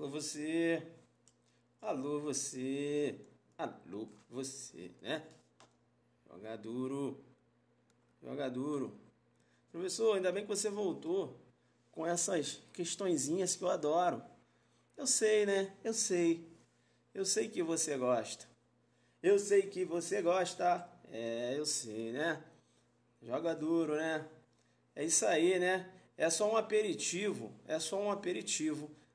Alô você, alô você, alô você, né? Joga duro, joga duro. Professor, ainda bem que você voltou com essas questõezinhas que eu adoro. Eu sei, né? Eu sei. Eu sei que você gosta. Eu sei que você gosta. É, eu sei, né? Joga duro, né? É isso aí, né? É só um aperitivo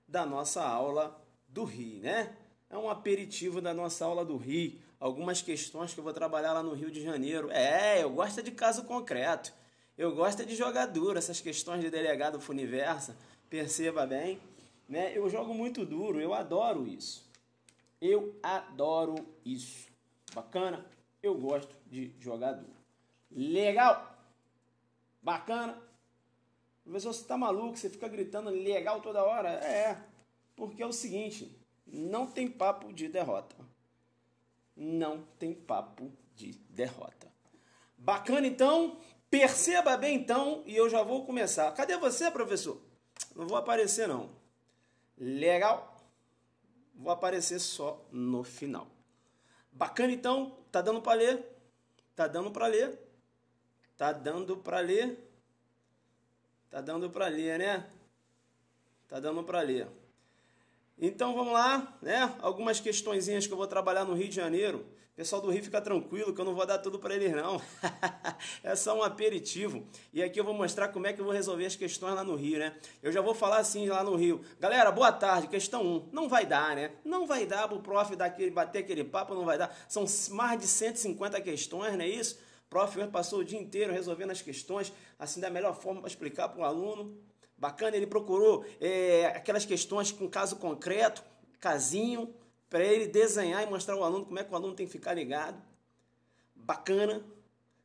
da nossa aula do RI, né? É um aperitivo da nossa aula do RI. Algumas questões que eu vou trabalhar lá no Rio de Janeiro. Eu gosto de caso concreto. Eu gosto de jogar duro, essas questões de delegado Funiversa. Perceba bem, né? Eu jogo muito duro, eu adoro isso. Eu adoro isso. Bacana? Eu gosto de jogar duro. Legal? Bacana? Professor, você tá maluco? Você fica gritando legal toda hora? Porque é o seguinte, não tem papo de derrota. Não tem papo de derrota. Bacana, então? Perceba bem, então, e eu já vou começar. Cadê você, professor? Não vou aparecer, não. Legal? Vou aparecer só no final. Bacana, então? Tá dando para ler? Tá dando para ler? Tá dando para ler? Tá dando para ler, né? Tá dando para ler. Então vamos lá, né? Algumas questõezinhas que eu vou trabalhar no Rio de Janeiro. O pessoal do Rio fica tranquilo que eu não vou dar tudo para eles não. É só um aperitivo. E aqui eu vou mostrar como é que eu vou resolver as questões lá no Rio, né? Eu já vou falar assim lá no Rio. Galera, boa tarde. Questão 1. Não vai dar, né? Não vai dar pro prof bater aquele papo, não vai dar. São mais de 150 questões, não é isso? O prof passou o dia inteiro resolvendo as questões, assim da melhor forma para explicar para o aluno. Bacana, ele procurou aquelas questões com caso concreto, casinho, para ele desenhar e mostrar ao aluno como é que o aluno tem que ficar ligado. Bacana,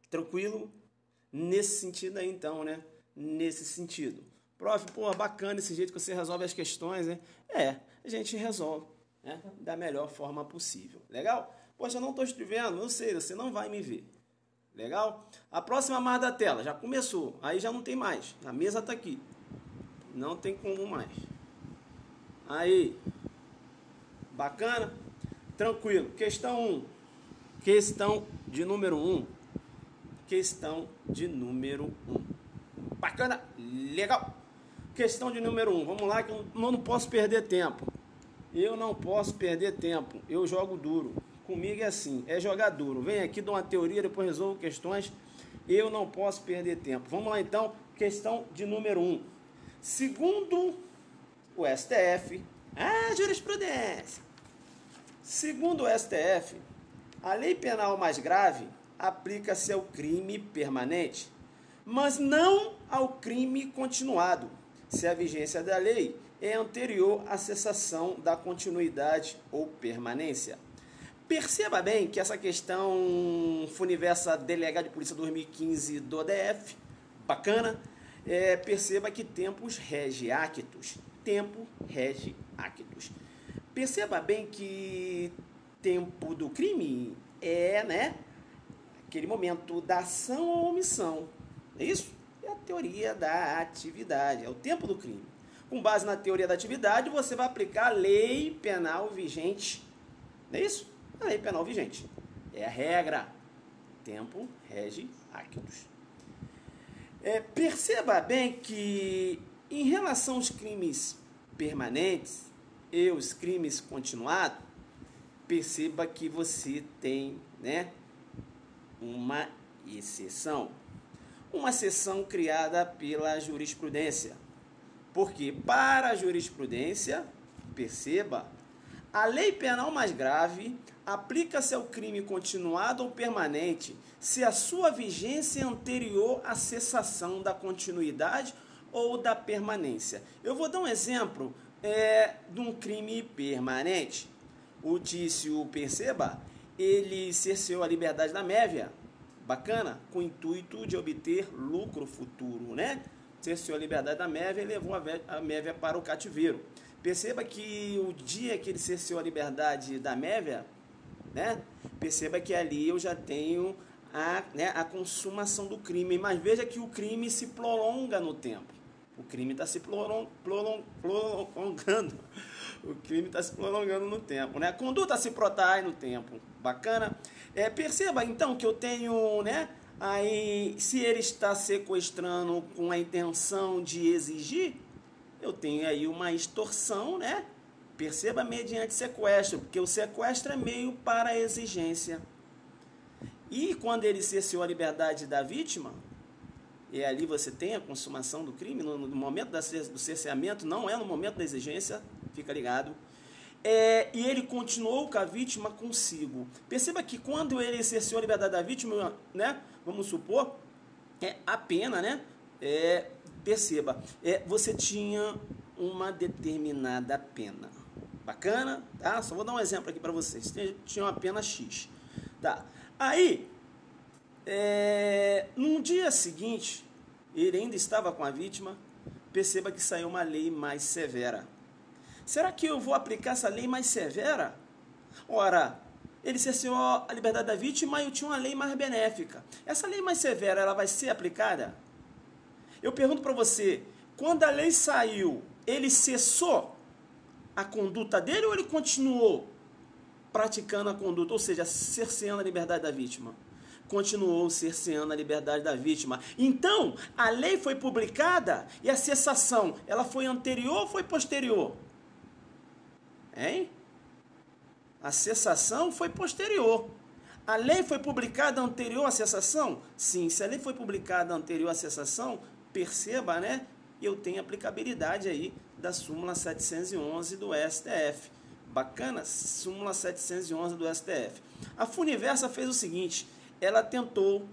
tranquilo, nesse sentido aí então, né? Nesse sentido. Prof, pô, bacana esse jeito que você resolve as questões, né? A gente resolve, né? Da melhor forma possível. Legal? Poxa, eu não estou escrevendo, eu sei, você não vai me ver. Legal? A próxima marca da tela já começou, aí já não tem mais, a mesa está aqui. Não tem como mais. Aí. Bacana? Tranquilo. Questão 1. Questão de número 1. Questão de número 1. Bacana? Legal. Questão de número 1. Vamos lá que eu não posso perder tempo. Eu não posso perder tempo. Eu jogo duro. Comigo é assim. É jogar duro. Vem aqui, dou uma teoria, depois resolvo questões. Eu não posso perder tempo. Vamos lá então. Questão de número 1. Segundo o STF, jurisprudência. Segundo o STF, a lei penal mais grave aplica-se ao crime permanente, mas não ao crime continuado, se a vigência da lei é anterior à cessação da continuidade ou permanência. Perceba bem que essa questão Funiversa Delegado de Polícia 2015 do DF, bacana, perceba que tempus rege actus. Tempo rege actus. Perceba bem que tempo do crime né, aquele momento da ação ou omissão. É isso? É a teoria da atividade, é o tempo do crime. Com base na teoria da atividade, você vai aplicar a lei penal vigente. Não é isso? A lei penal vigente. É a regra. Tempo rege actus. Perceba bem que, em relação aos crimes permanentes e os crimes continuados, perceba que você tem, né, uma exceção. Uma exceção criada pela jurisprudência. Porque, para a jurisprudência, perceba, a lei penal mais grave aplica-se ao crime continuado ou permanente se a sua vigência é anterior à cessação da continuidade ou da permanência. Eu vou dar um exemplo de um crime permanente. O Tício, perceba, ele cerceou a liberdade da Mévia, bacana, com o intuito de obter lucro futuro, né? Cerceou a liberdade da Mévia e levou a Mévia para o cativeiro. Perceba que o dia que ele cerceou a liberdade da Mévia, né? Perceba que ali eu já tenho a consumação do crime. Mas veja que o crime se prolonga no tempo. O crime está se prolongando. O crime está se prolongando no tempo, né? A conduta se protrai no tempo. Bacana? Perceba, então, que eu tenho, né? Aí, se ele está sequestrando com a intenção de exigir, eu tenho aí uma extorsão, né? Perceba, mediante sequestro, porque o sequestro é meio para a exigência. E quando ele cerceou a liberdade da vítima, e ali você tem a consumação do crime, no momento do cerceamento, não é no momento da exigência, fica ligado. E ele continuou com a vítima consigo. Perceba que quando ele cerceou a liberdade da vítima, né, vamos supor, a pena, né, perceba, você tinha uma determinada pena. Bacana? Tá? Só vou dar um exemplo aqui para vocês. Tinha uma pena X. Tá? Aí, no dia seguinte, ele ainda estava com a vítima, perceba que saiu uma lei mais severa. Será que eu vou aplicar essa lei mais severa? Ora, ele cerceou a liberdade da vítima e eu tinha uma lei mais benéfica. Essa lei mais severa, ela vai ser aplicada? Eu pergunto para você, quando a lei saiu, ele cessou a conduta dele ou ele continuou praticando a conduta, ou seja, cerceando a liberdade da vítima? Continuou cerceando a liberdade da vítima. Então, a lei foi publicada e a cessação, ela foi anterior ou foi posterior? Hein? A cessação foi posterior. A lei foi publicada anterior à cessação? Sim, se a lei foi publicada anterior à cessação, perceba, né? Eu tenho aplicabilidade aí da súmula 711 do STF. Bacana? Súmula 711 do STF. A Funiversa fez o seguinte, ela tentou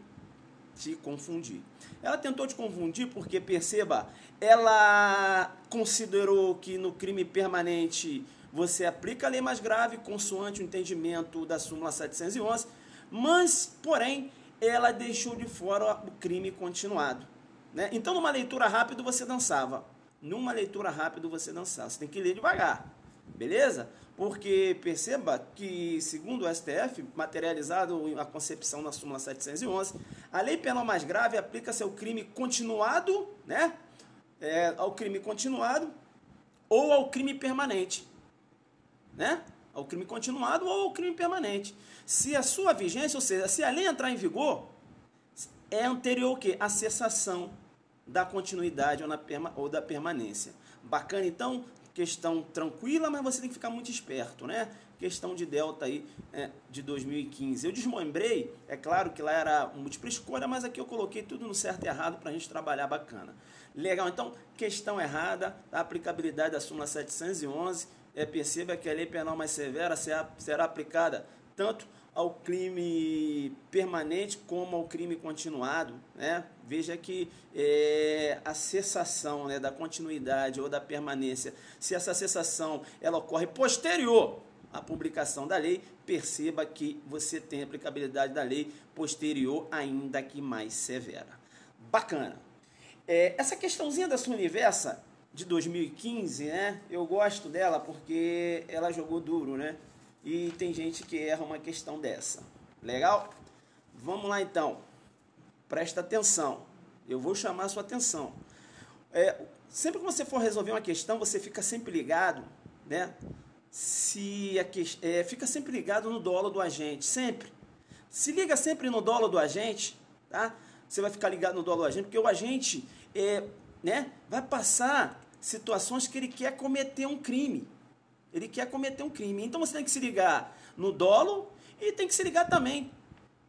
te confundir. Ela tentou te confundir porque, perceba, ela considerou que no crime permanente você aplica a lei mais grave, consoante o entendimento da súmula 711, mas, porém, ela deixou de fora o crime continuado. Né? Então, numa leitura rápida, você dançava. Numa leitura rápida, você dançava. Você tem que ler devagar, beleza? Porque perceba que, segundo o STF, materializado a concepção na súmula 711, a lei penal mais grave aplica-se ao crime continuado, né? Ao crime continuado ou ao crime permanente. Né? Ao crime continuado ou ao crime permanente. Se a sua vigência, ou seja, se a lei entrar em vigor, é anterior o quê? A cessação da continuidade ou da permanência. Bacana, então, questão tranquila, mas você tem que ficar muito esperto, né? Questão de delta aí de 2015. Eu desmembrei, é claro que lá era múltipla escolha, mas aqui eu coloquei tudo no certo e errado para a gente trabalhar bacana. Legal, então, questão errada, a aplicabilidade da súmula 711, perceba que a lei penal mais severa será aplicada tanto ao crime permanente como ao crime continuado. Né? Veja que a cessação, né, da continuidade ou da permanência, se essa cessação ela ocorre posterior à publicação da lei, perceba que você tem a aplicabilidade da lei posterior, ainda que mais severa. Bacana. Essa questãozinha da Funiversa de 2015, né? Eu gosto dela porque ela jogou duro, né? E tem gente que erra uma questão dessa. Legal? Vamos lá então. Presta atenção. Eu vou chamar a sua atenção. Sempre que você for resolver uma questão, você fica sempre ligado, né? Fica sempre ligado no dolo do agente. Sempre. Se liga sempre no dolo do agente, tá? Você vai ficar ligado no dolo do agente, porque o agente né, vai passar situações que ele quer cometer um crime. Ele quer cometer um crime. Então você tem que se ligar no dolo e tem que se ligar também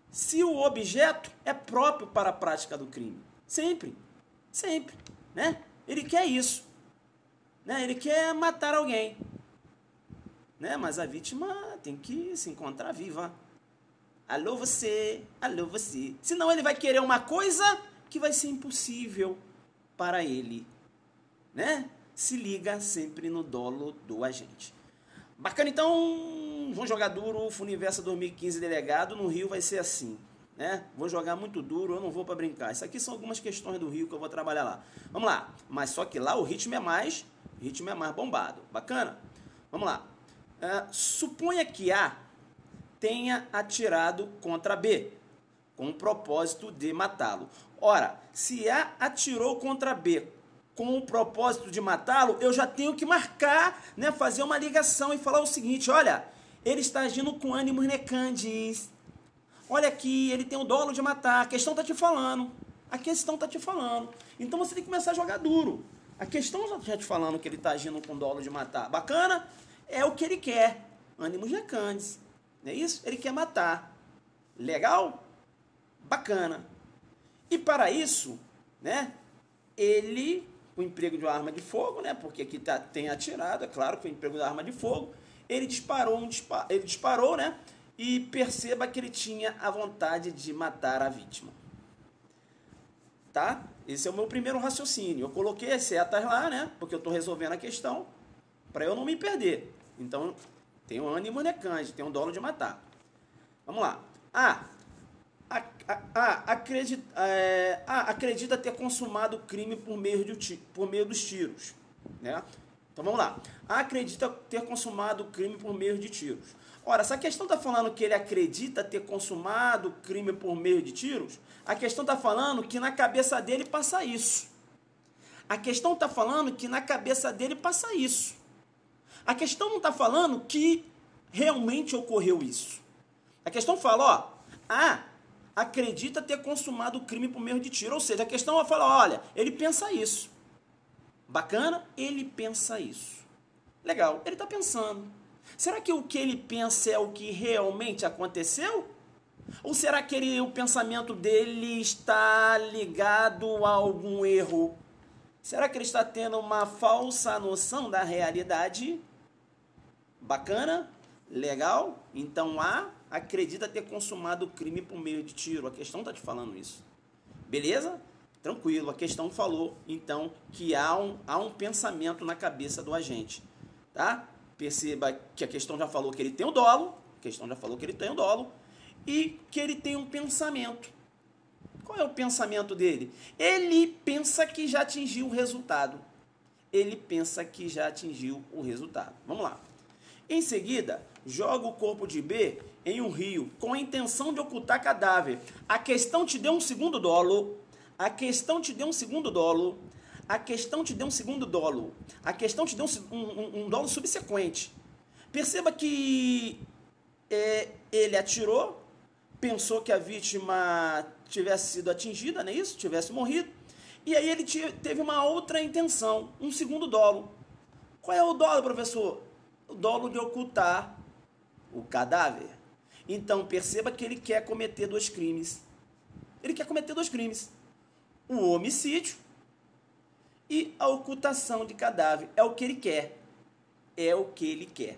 se o objeto é próprio para a prática do crime. Sempre. Sempre. Né? Ele quer isso. Né? Ele quer matar alguém. Né? Mas a vítima tem que se encontrar viva. Alô você, alô você. Senão ele vai querer uma coisa que vai ser impossível para ele. Né? Se liga sempre no dolo do agente. Bacana, então, vamos jogar duro, Funiversa 2015 delegado, no Rio vai ser assim, né? Vou jogar muito duro, eu não vou para brincar. Isso aqui são algumas questões do Rio que eu vou trabalhar lá. Vamos lá, mas só que lá o ritmo é mais bombado. Bacana? Vamos lá. Suponha que A tenha atirado contra B, com o propósito de matá-lo. Ora, se A atirou contra B com o propósito de matá-lo, eu já tenho que marcar, né, fazer uma ligação e falar o seguinte, olha, ele está agindo com ânimos necantes. Olha aqui, ele tem o dolo de matar. A questão está te falando. A questão está te falando. Então você tem que começar a jogar duro. A questão já está te falando que ele está agindo com dolo de matar. Bacana? É o que ele quer. Ânimos necantes. Não é isso? Ele quer matar. Legal? Bacana. E para isso, né, o emprego de uma arma de fogo, né, porque aqui tem atirado, é claro que foi o emprego da arma de fogo, ele disparou, né, e perceba que ele tinha a vontade de matar a vítima. Tá? Esse é o meu primeiro raciocínio. Eu coloquei as setas lá, né, porque eu estou resolvendo a questão, para eu não me perder. Então, tem um ânimo necante, tem um dolo de matar. Vamos lá. Acredita ter consumado o crime por meio dos tiros. Né? Então vamos lá. Acredita ter consumado o crime por meio de tiros. Ora, essa questão está falando que ele acredita ter consumado o crime por meio de tiros? A questão está falando que na cabeça dele passa isso. A questão está falando que na cabeça dele passa isso. A questão não está falando que realmente ocorreu isso. A questão fala, acredita ter consumado o crime por meio de tiro. Ou seja, a questão fala, olha, ele pensa isso. Bacana? Ele pensa isso. Legal, ele está pensando. Será que o que ele pensa é o que realmente aconteceu? Ou será que o pensamento dele está ligado a algum erro? Será que ele está tendo uma falsa noção da realidade? Bacana? Legal? Então, acredita ter consumado o crime por meio de tiro. A questão está te falando isso. Beleza? Tranquilo. A questão falou, então, que há um pensamento na cabeça do agente. Tá? Perceba que a questão já falou que ele tem o dolo. A questão já falou que ele tem o dolo. E que ele tem um pensamento. Qual é o pensamento dele? Ele pensa que já atingiu o resultado. Ele pensa que já atingiu o resultado. Vamos lá. Em seguida, joga o corpo de B em um rio com a intenção de ocultar cadáver. A questão te deu um segundo dolo. A questão te deu um segundo dolo. A questão te deu um segundo dolo. A questão te deu um dolo subsequente. Perceba que ele atirou, pensou que a vítima tivesse sido atingida, não é isso? Tivesse morrido. E aí ele teve uma outra intenção, um segundo dolo. Qual é o dolo, professor? O dolo de ocultar o cadáver. Então, perceba que ele quer cometer dois crimes. Ele quer cometer dois crimes. O homicídio e a ocultação de cadáver. É o que ele quer. É o que ele quer.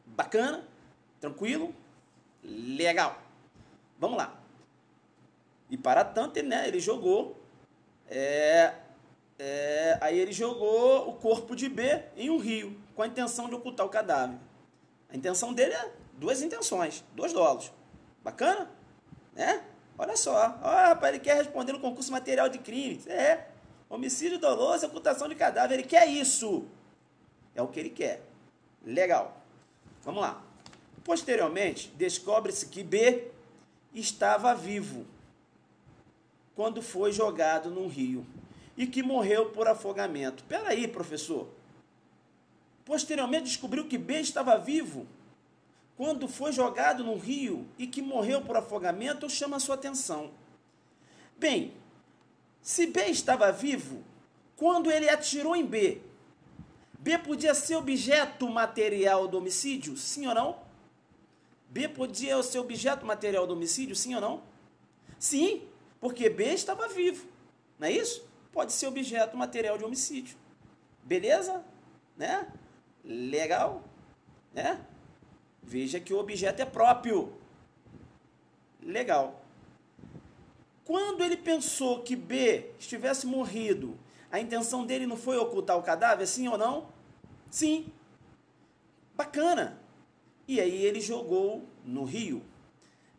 Bacana? Tranquilo? Legal. Vamos lá. E para tanto, ele jogou... aí ele jogou o corpo de B em um rio, com a intenção de ocultar o cadáver. A intenção dele é duas intenções, dois dolos. Bacana? Né? Olha só. Rapaz, ele quer responder no concurso material de crimes. Homicídio doloso e ocultação de cadáver. Ele quer isso. É o que ele quer. Legal. Vamos lá. Posteriormente, descobre-se que B estava vivo quando foi jogado num rio e que morreu por afogamento. Espera aí, professor. Posteriormente descobriu que B estava vivo quando foi jogado no rio e que morreu por afogamento. Eu chamo a sua atenção. Bem, se B estava vivo, quando ele atirou em B, B podia ser objeto material do homicídio? Sim ou não? B podia ser objeto material do homicídio? Sim ou não? Sim, porque B estava vivo. Não é isso? Pode ser objeto material de homicídio. Beleza? Né? Legal? Né? Veja que o objeto é próprio. Legal. Quando ele pensou que B estivesse morrido, a intenção dele não foi ocultar o cadáver, sim ou não? Sim. Bacana. E aí ele jogou no rio.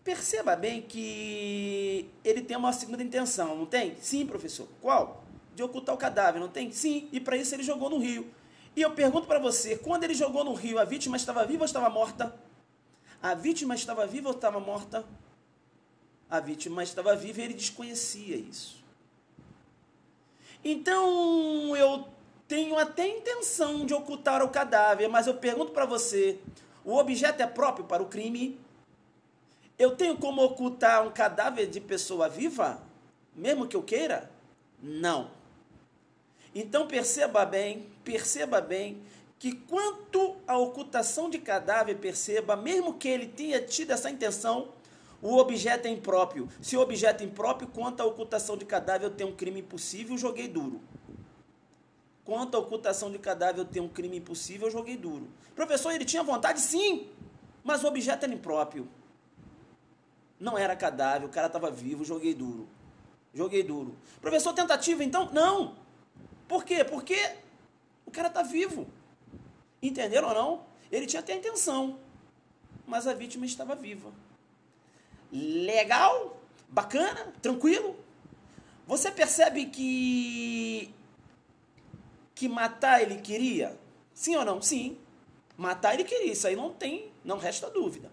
Perceba bem que ele tem uma segunda intenção, não tem? Sim, professor. Qual? De ocultar o cadáver, não tem? Sim. E para isso ele jogou no rio. E eu pergunto para você, quando ele jogou no rio, a vítima estava viva ou estava morta? A vítima estava viva ou estava morta? A vítima estava viva e ele desconhecia isso. Então, eu tenho até intenção de ocultar o cadáver, mas eu pergunto para você, o objeto é próprio para o crime? Eu tenho como ocultar um cadáver de pessoa viva, mesmo que eu queira? Não. Então perceba bem que quanto à ocultação de cadáver, perceba, mesmo que ele tenha tido essa intenção, o objeto é impróprio. Se o objeto é impróprio, quanto à ocultação de cadáver, eu tenho um crime impossível, joguei duro. Quanto à ocultação de cadáver, eu tenho um crime impossível, joguei duro. Professor, ele tinha vontade? Sim, mas o objeto era impróprio. Não era cadáver, o cara estava vivo, joguei duro. Joguei duro. Professor, tentativa então? Não. Por quê? Porque o cara está vivo. Entenderam ou não? Ele tinha até a intenção, mas a vítima estava viva. Legal? Bacana? Tranquilo? Você percebe que matar ele queria? Sim ou não? Sim. Matar ele queria. Isso aí não resta dúvida.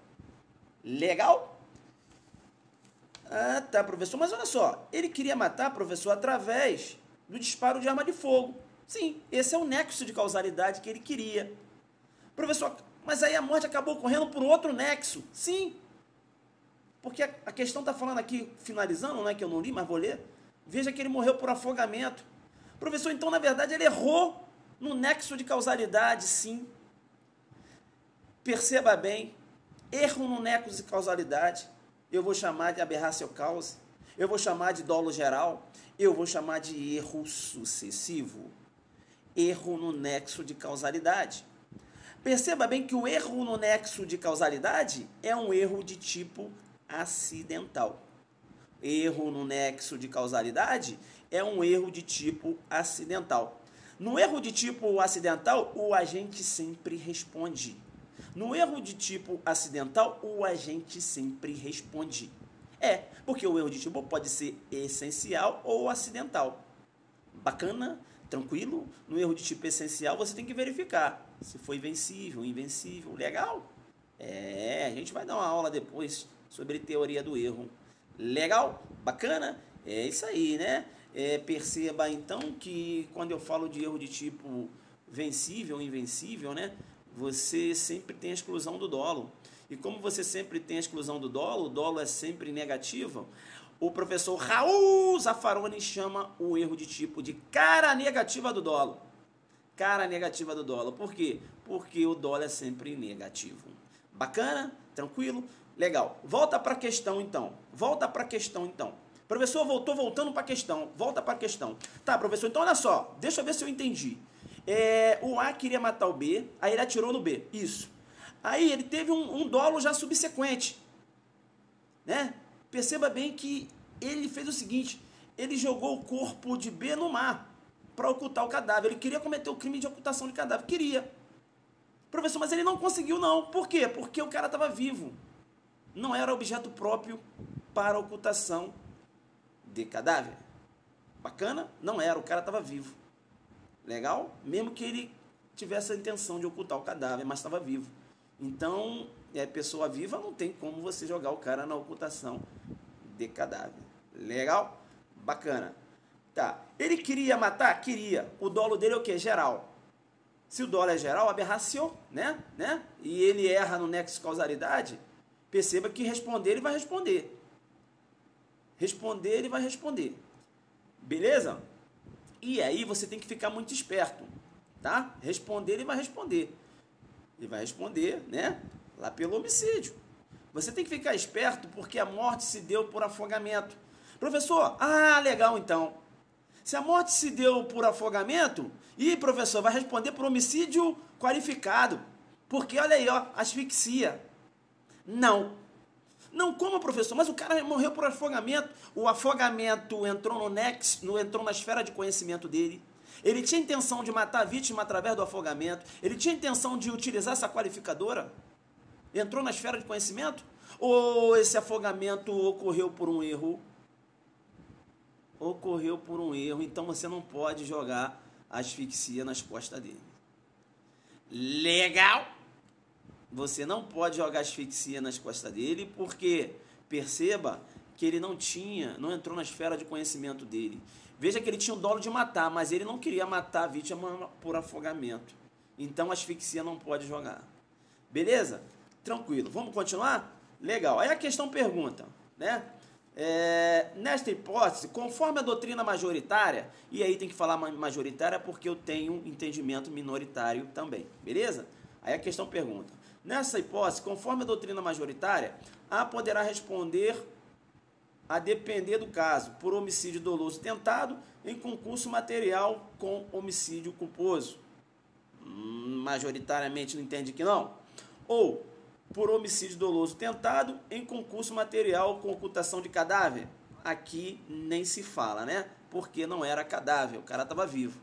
Legal? Ah, tá, professor. Mas olha só, ele queria matar, professor, através do disparo de arma de fogo. Sim, esse é o nexo de causalidade que ele queria. Professor, mas aí a morte acabou ocorrendo por outro nexo. Sim, porque a questão está falando aqui, finalizando, né, que eu não li, mas vou ler. Veja que ele morreu por afogamento. Professor, então, na verdade, ele errou no nexo de causalidade, sim. Perceba bem, erro no nexo de causalidade, eu vou chamar de aberrácio causa, eu vou chamar de dolo geral, eu vou chamar de erro sucessivo. Erro no nexo de causalidade. Perceba bem que o erro no nexo de causalidade é um erro de tipo acidental. Erro no nexo de causalidade é um erro de tipo acidental. No erro de tipo acidental, o agente sempre responde. No erro de tipo acidental, o agente sempre responde. Porque o erro de tipo pode ser essencial ou acidental. Bacana? Tranquilo? No erro de tipo essencial, você tem que verificar se foi vencível, invencível. Legal? A gente vai dar uma aula depois sobre teoria do erro. Legal? Bacana? É isso aí, né? Perceba, então, que quando eu falo de erro de tipo vencível, invencível, né? Você sempre tem a exclusão do dolo. E como você sempre tem a exclusão do dolo, o dolo é sempre negativo, o professor Raul Zaffaroni chama o erro de tipo de cara negativa do dolo. Cara negativa do dolo. Por quê? Porque o dolo é sempre negativo. Bacana? Tranquilo? Legal. Volta para a questão, então. Professor, voltando para a questão. Volta para a questão. Tá, professor, então olha só. Deixa eu ver se eu entendi. O A queria matar o B, aí ele atirou no B. Isso. Aí ele teve um dolo já subsequente. Né? Perceba bem que ele fez o seguinte, ele jogou o corpo de B no mar para ocultar o cadáver. Ele queria cometer o crime de ocultação de cadáver. Queria. Professor, mas ele não conseguiu não. Por quê? Porque o cara estava vivo. Não era objeto próprio para ocultação de cadáver. Bacana? Não era, o cara estava vivo. Legal? Mesmo que ele tivesse a intenção de ocultar o cadáver, mas estava vivo. Então, pessoa viva não tem como você jogar o cara na ocultação de cadáver. Legal? Bacana. Tá. Ele queria matar? Queria. O dolo dele é o quê? Geral. Se o dolo é geral, aberração, né? E ele erra no nexo de causalidade, perceba que responder ele vai responder. Responder ele vai responder. Beleza? E aí você tem que ficar muito esperto, tá? Responder ele vai responder. Ele vai responder, né? Lá pelo homicídio. Você tem que ficar esperto porque a morte se deu por afogamento. Professor, legal então. Se a morte se deu por afogamento, professor, vai responder por homicídio qualificado. Porque olha aí, asfixia. Não. Não, como, professor? Mas o cara morreu por afogamento. O afogamento entrou no nexo, entrou na esfera de conhecimento dele. Ele tinha intenção de matar a vítima através do afogamento. Ele tinha intenção de utilizar essa qualificadora. Entrou na esfera de conhecimento? Ou esse afogamento ocorreu por um erro? Ocorreu por um erro, então você não pode jogar asfixia nas costas dele. Legal? Você não pode jogar asfixia nas costas dele, porque perceba que ele não entrou na esfera de conhecimento dele. Veja que ele tinha o dolo de matar, mas ele não queria matar a vítima por afogamento. Então, asfixia não pode jogar. Beleza? Tranquilo. Vamos continuar? Legal. Aí a questão pergunta, né? Nesta hipótese, conforme a doutrina majoritária, e aí tem que falar majoritária porque eu tenho entendimento minoritário também, beleza? Aí a questão pergunta, nessa hipótese, conforme a doutrina majoritária, A poderá responder a depender do caso, por homicídio doloso tentado em concurso material com homicídio culposo. Majoritariamente não entende que não? Ou por homicídio doloso tentado em concurso material com ocultação de cadáver. Aqui nem se fala, né? Porque não era cadáver, o cara estava vivo.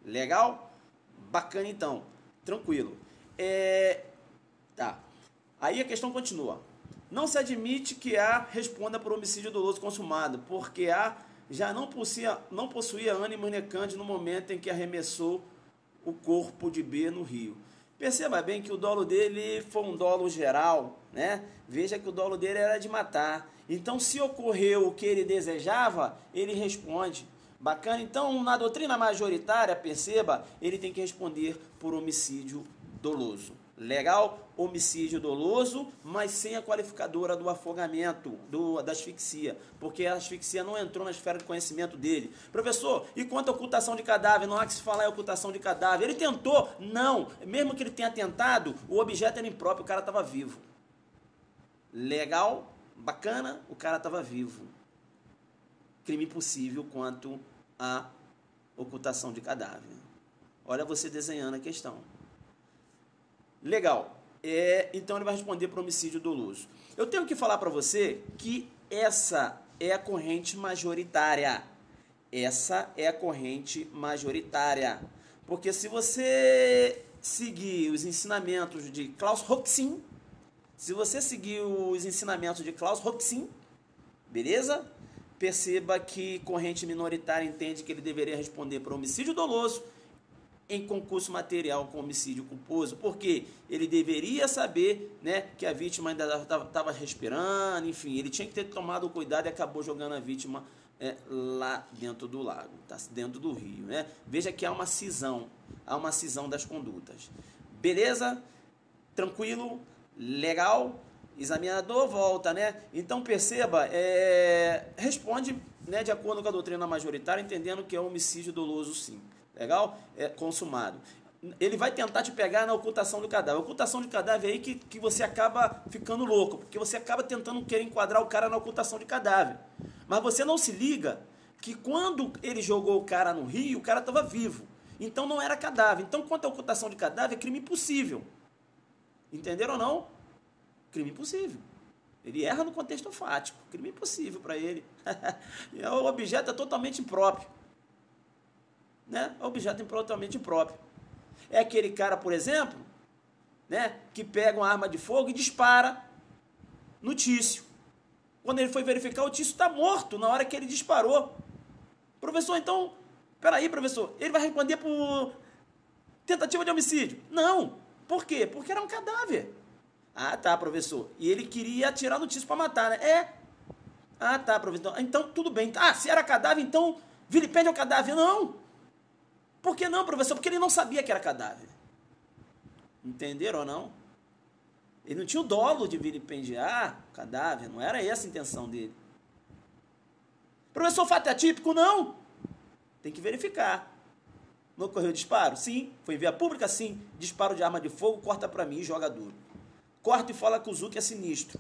Legal? Bacana então. Tranquilo. Tá. Aí a questão continua. Não se admite que A responda por homicídio doloso consumado, porque A já não possuía ânimo necante no momento em que arremessou o corpo de B no rio. Perceba bem que o dolo dele foi um dolo geral, né? Veja que o dolo dele era de matar. Então, se ocorreu o que ele desejava, ele responde. Bacana? Então, na doutrina majoritária, perceba, ele tem que responder por homicídio doloso. Legal? Homicídio doloso, mas sem a qualificadora do afogamento, da asfixia, porque a asfixia não entrou na esfera de conhecimento dele. Professor, e quanto à ocultação de cadáver? Não há que se falar em ocultação de cadáver. Ele tentou? Não. Mesmo que ele tenha tentado, o objeto era impróprio, o cara estava vivo. Legal? Bacana? O cara estava vivo. Crime impossível quanto à ocultação de cadáver. Olha você desenhando a questão. Legal. Então ele vai responder por homicídio doloso. Eu tenho que falar para você que essa é a corrente majoritária. Essa é a corrente majoritária. Porque se você seguir os ensinamentos de Klaus Roxin, beleza? Perceba que corrente minoritária entende que ele deveria responder por homicídio doloso em concurso material com homicídio culposo, porque ele deveria saber, né, que a vítima ainda estava respirando, enfim, ele tinha que ter tomado cuidado e acabou jogando a vítima lá dentro do lago, tá? Dentro do rio, né? Veja que há uma cisão das condutas. Beleza? Tranquilo? Legal? Examinador volta, né? Então perceba, responde, né, de acordo com a doutrina majoritária, entendendo que é homicídio doloso sim. Legal? Consumado. Ele vai tentar te pegar na ocultação do cadáver. A ocultação de cadáver é aí que você acaba ficando louco, porque você acaba tentando querer enquadrar o cara na ocultação de cadáver. Mas você não se liga que quando ele jogou o cara no rio, o cara estava vivo. Então não era cadáver. Então, quanto à ocultação de cadáver, é crime impossível. Entenderam ou não? Crime impossível. Ele erra no contexto fático. Crime impossível para ele. O objeto é totalmente impróprio. Né? É um objeto totalmente impróprio. É aquele cara, por exemplo, né, que pega uma arma de fogo e dispara no Tício. Quando ele foi verificar, o Tício está morto na hora que ele disparou. Professor, então, peraí, professor, ele vai responder por tentativa de homicídio? Não. Por quê? Porque era um cadáver. Ah, tá, professor. E ele queria atirar no Tício para matar, né? Ah, tá, professor. Então, tudo bem. Ah, se era cadáver, então vilipêndio ao cadáver. Não. Por que não, professor? Porque ele não sabia que era cadáver. Entenderam ou não? Ele não tinha o dolo de vilipendiar o cadáver, não era essa a intenção dele. Professor, fato é atípico? Não. Tem que verificar. Não ocorreu disparo? Sim. Foi em via pública? Sim. Disparo de arma de fogo, corta pra mim e joga duro. Corta e fala que o Zuc é sinistro.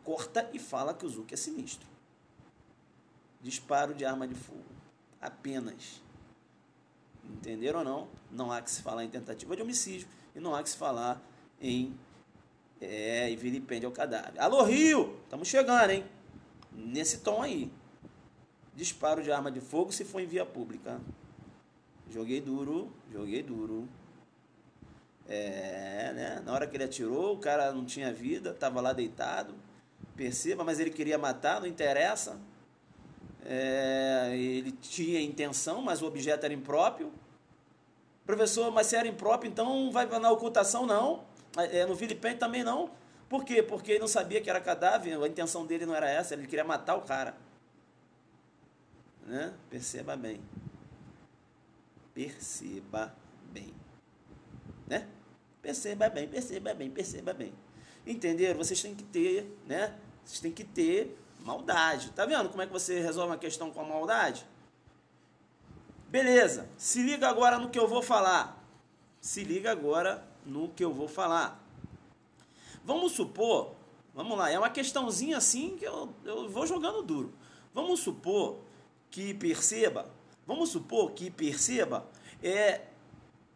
Corta e fala que o Zuc é sinistro. Disparo de arma de fogo. Apenas. Entenderam ou não? Não há que se falar em tentativa de homicídio e não há que se falar em vilipêndio ao cadáver. Alô, Rio! Estamos chegando, hein? Nesse tom aí. Disparo de arma de fogo se for em via pública. Joguei duro. Né? Na hora que ele atirou, o cara não tinha vida, estava lá deitado. Perceba, mas ele queria matar, não interessa. Ele tinha intenção, mas o objeto era impróprio. Professor, mas se era impróprio, então vai na ocultação? Não. No vilipêndio também não. Por quê? Porque ele não sabia que era cadáver, a intenção dele não era essa, ele queria matar o cara. né? Perceba bem. Perceba bem. Né? Perceba bem, perceba bem, perceba bem. Entenderam? Vocês têm que ter, né? Vocês têm que ter maldade. Tá vendo como é que você resolve uma questão com a maldade? Beleza. Se liga agora no que eu vou falar. Se liga agora no que eu vou falar. Vamos supor, vamos lá, é uma questãozinha assim que eu vou jogando duro. Vamos supor que perceba,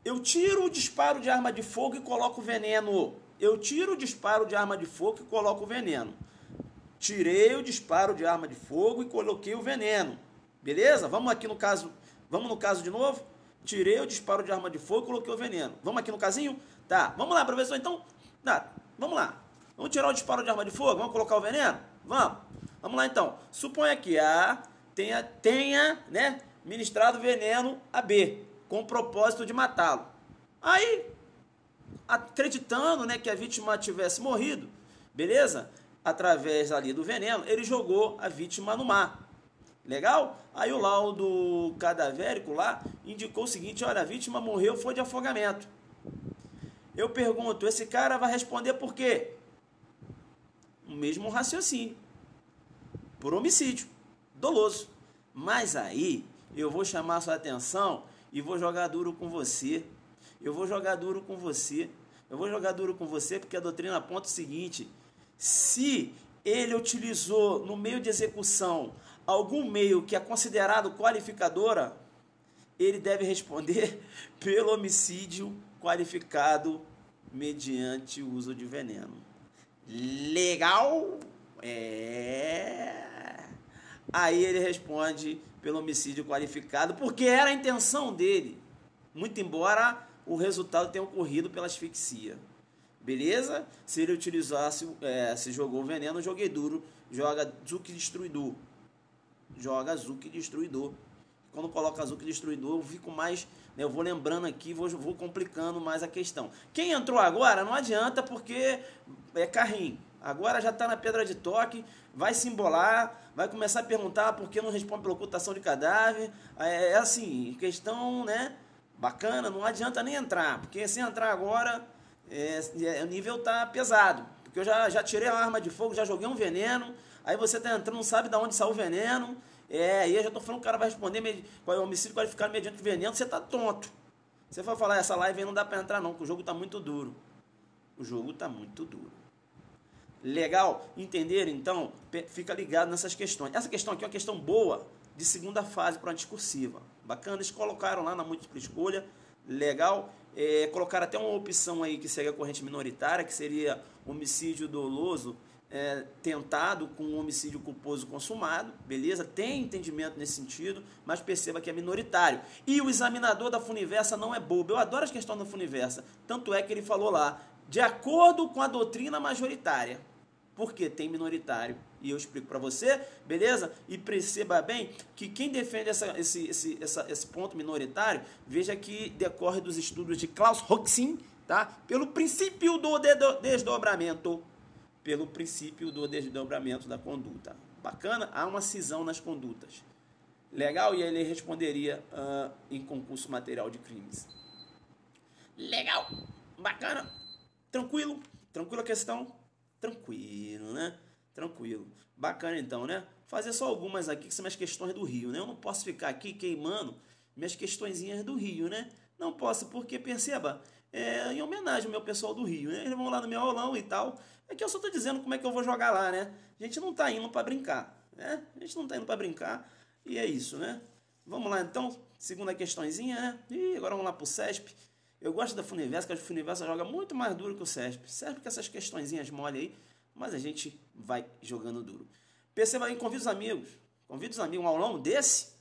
eu tiro o disparo de arma de fogo e coloco veneno. Eu tiro o disparo de arma de fogo e coloco o veneno. Tirei o disparo de arma de fogo e coloquei o veneno. Beleza? Vamos no caso de novo? Tirei o disparo de arma de fogo e coloquei o veneno. Vamos aqui no casinho? Tá, vamos lá, professor, então. Tá, vamos lá. Vamos tirar o disparo de arma de fogo? Vamos colocar o veneno? Vamos lá então. Suponha que A tenha, né, ministrado veneno a B, com o propósito de matá-lo. Aí, acreditando, né, que a vítima tivesse morrido, beleza? Através ali do veneno, ele jogou a vítima no mar. Legal? Aí o laudo cadavérico lá indicou o seguinte: olha, a vítima morreu, foi de afogamento. Eu pergunto, esse cara vai responder por quê? O mesmo raciocínio. Por homicídio doloso. Mas aí eu vou chamar a sua atenção e vou jogar duro com você. Eu vou jogar duro com você porque a doutrina aponta o seguinte: se ele utilizou no meio de execução algum meio que é considerado qualificadora, ele deve responder pelo homicídio qualificado mediante o uso de veneno. Legal? Aí ele responde pelo homicídio qualificado, porque era a intenção dele, muito embora o resultado tenha ocorrido pela asfixia. Beleza? Se ele utilizasse, se jogou veneno, joguei duro, joga Zuki Destruidor. Joga Zuki Destruidor. Quando coloca Zuki Destruidor, eu fico mais, né, eu vou lembrando aqui, vou complicando mais a questão. Quem entrou agora, não adianta, porque é carrinho. Agora já está na pedra de toque, vai se embolar, vai começar a perguntar por que não responde pela ocultação de cadáver. É assim, questão, né, bacana, não adianta nem entrar, porque se entrar agora, o nível tá pesado. Porque eu já tirei a arma de fogo, já joguei um veneno, aí você tá entrando, não sabe de onde saiu o veneno, e eu já tô falando que o cara vai responder qual é o homicídio qualificado mediante veneno, você tá tonto. Você vai falar, essa live aí não dá para entrar não, porque o jogo tá muito duro. O jogo tá muito duro. Legal? Entenderam? Então, fica ligado nessas questões. Essa questão aqui é uma questão boa de segunda fase para uma discursiva. Bacana, eles colocaram lá na múltipla escolha. Legal? Colocaram até uma opção aí que seria a corrente minoritária, que seria homicídio doloso tentado com homicídio culposo consumado. Beleza? Tem entendimento nesse sentido, mas perceba que é minoritário. E o examinador da Funiversa não é bobo. Eu adoro as questões da Funiversa. Tanto é que ele falou lá, de acordo com a doutrina majoritária. Porque tem minoritário. E eu explico para você, beleza? E perceba bem que quem defende esse ponto minoritário, veja que decorre dos estudos de Klaus Hoxin, tá? Pelo princípio do desdobramento. Pelo princípio do desdobramento da conduta. Bacana? Há uma cisão nas condutas. Legal? E ele responderia em concurso material de crimes. Legal? Bacana? Tranquilo? Tranquila a questão? Tranquilo, né? Tranquilo. Bacana então, né? Fazer só algumas aqui que são minhas questões do Rio, né? Eu não posso ficar aqui queimando minhas questõezinhas do Rio, né? Não posso, porque, perceba, em homenagem ao meu pessoal do Rio, né? Eles vão lá no meu aulão e tal. É que eu só tô dizendo como é que eu vou jogar lá, né? A gente não tá indo para brincar, né? A gente não tá indo para brincar e é isso, né? Vamos lá então, segunda questõezinha, né? E agora vamos lá pro CESP. Eu gosto da Funiversa, que a Funiversa joga muito mais duro que o CESP. CESP com essas questõezinhas mole aí, mas a gente vai jogando duro. Perceba aí, convida os amigos. Convida os amigos, um aulão desse.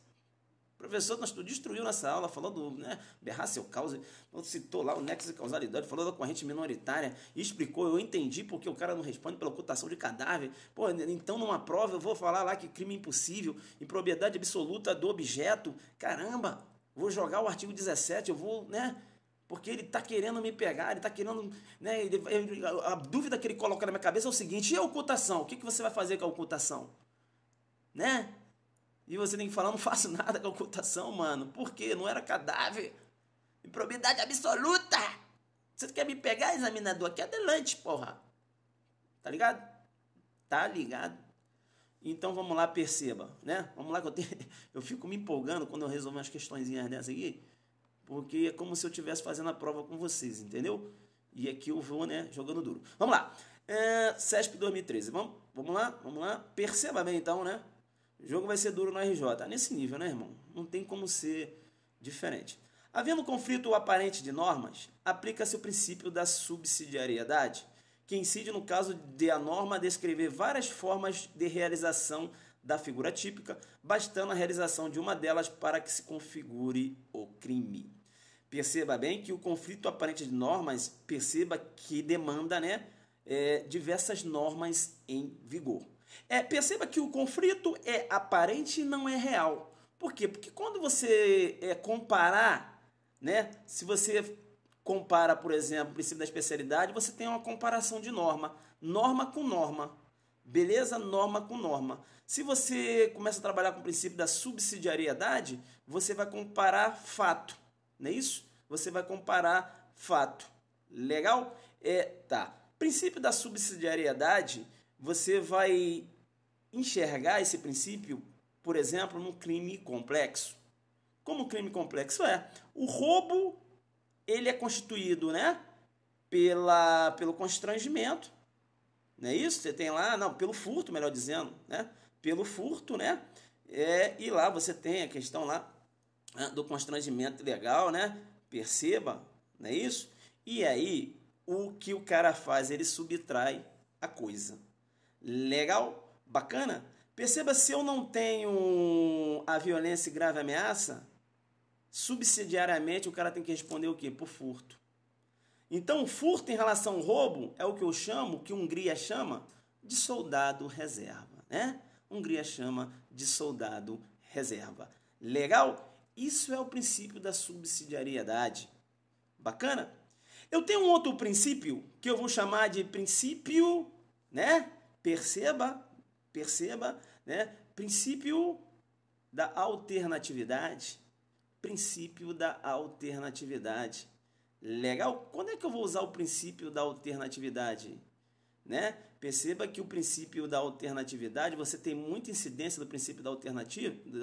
O professor destruiu nessa aula, falou do, né, berrar seu causa, citou lá o nexo de causalidade, falou da corrente minoritária, explicou, eu entendi porque o cara não responde pela ocultação de cadáver. Pô, então numa prova eu vou falar lá que crime impossível, improbidade absoluta do objeto. Caramba, vou jogar o artigo 17, eu vou, né... Porque ele está querendo me pegar, ele está querendo... Né, a dúvida que ele coloca na minha cabeça é o seguinte: e a ocultação? O que você vai fazer com a ocultação? Né? E você tem que falar, não faço nada com a ocultação, mano. Por quê? Não era cadáver. Improbidade absoluta. Você quer me pegar, examinador? Aqui adelante, porra. Tá ligado? Tá ligado? Então vamos lá, perceba, né? Vamos lá que eu fico me empolgando quando eu resolvo umas questõezinhas dessas aqui, porque é como se eu estivesse fazendo a prova com vocês, entendeu? E aqui eu vou, né, jogando duro. Vamos lá. CESP 2013. Vamos lá. Perceba bem então, né? O jogo vai ser duro no RJ. Nesse nível, né, irmão? Não tem como ser diferente. Havendo conflito aparente de normas, aplica-se o princípio da subsidiariedade, que incide no caso de a norma descrever várias formas de realização da figura típica, bastando a realização de uma delas para que se configure o crime. Perceba bem que o conflito aparente de normas, perceba que demanda, né, diversas normas em vigor. Perceba que o conflito é aparente e não é real. Por quê? Porque quando você comparar, né, se você compara, por exemplo, o princípio da especialidade, você tem uma comparação de norma. Norma com norma. Beleza? Norma com norma. Se você começa a trabalhar com o princípio da subsidiariedade, você vai comparar fato. Não é isso? Você vai comparar fato. Legal? Tá. Princípio da subsidiariedade, você vai enxergar esse princípio, por exemplo, num crime complexo. Como crime complexo o roubo, ele é constituído, né, pelo constrangimento, não é isso? Você tem lá, não, pelo furto, melhor dizendo, né, pelo furto, né, e lá você tem a questão lá do constrangimento legal, né, perceba, não é isso? E aí, o que o cara faz? Ele subtrai a coisa. Legal? Bacana? Perceba, se eu não tenho a violência e grave ameaça, subsidiariamente o cara tem que responder o quê? Por furto. Então, o furto em relação ao roubo é o que eu chamo, que Hungria chama de soldado reserva, né? Hungria chama de soldado reserva. Legal? Isso é o princípio da subsidiariedade. Bacana? Eu tenho um outro princípio que eu vou chamar de princípio, né? Perceba, né? Princípio da alternatividade. Princípio da alternatividade. Legal? Quando é que eu vou usar o princípio da alternatividade? Né? Perceba que o princípio da alternatividade, você tem muita incidência do princípio da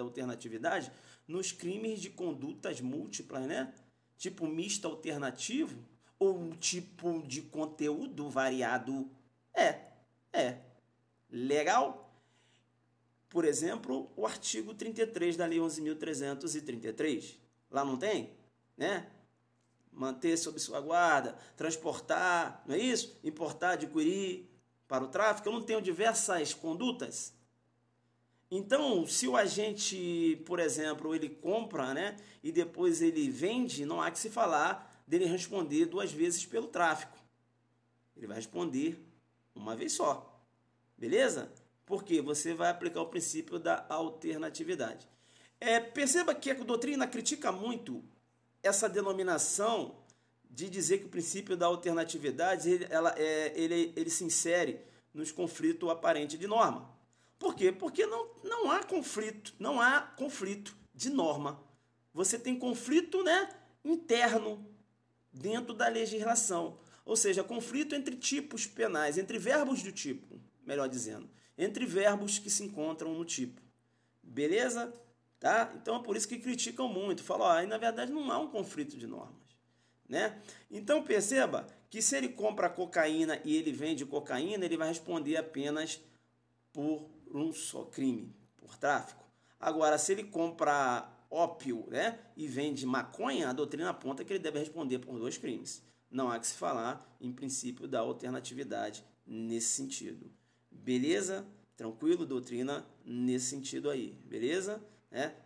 alternatividade nos crimes de condutas múltiplas, né? Tipo misto alternativo ou um tipo de conteúdo variado. Legal? Por exemplo, o artigo 33 da Lei 11.333. Lá não tem? Né? Manter sob sua guarda, transportar, não é isso? Importar, adquirir para o tráfico. Eu não tenho diversas condutas? Então, se o agente, por exemplo, ele compra, né, e depois ele vende, não há que se falar dele responder 2 vezes pelo tráfico. Ele vai responder uma vez só. Beleza? Porque você vai aplicar o princípio da alternatividade. Perceba que a doutrina critica muito essa denominação de dizer que o princípio da alternatividade ele se insere nos conflitos aparentes de norma. Por quê? Porque não há conflito de norma. Você tem conflito, né, interno dentro da legislação. Ou seja, conflito entre tipos penais, entre verbos do tipo, melhor dizendo, entre verbos que se encontram no tipo. Beleza? Tá? Então é por isso que criticam muito. Falam, aí na verdade não há um conflito de normas. Né? Então perceba que se ele compra cocaína e ele vende cocaína, ele vai responder apenas por um só crime, por tráfico. Agora, se ele compra ópio, né, e vende maconha, a doutrina aponta que ele deve responder por 2 crimes. Não há que se falar em princípio da alternatividade nesse sentido. Beleza? Tranquilo, doutrina nesse sentido aí. Beleza?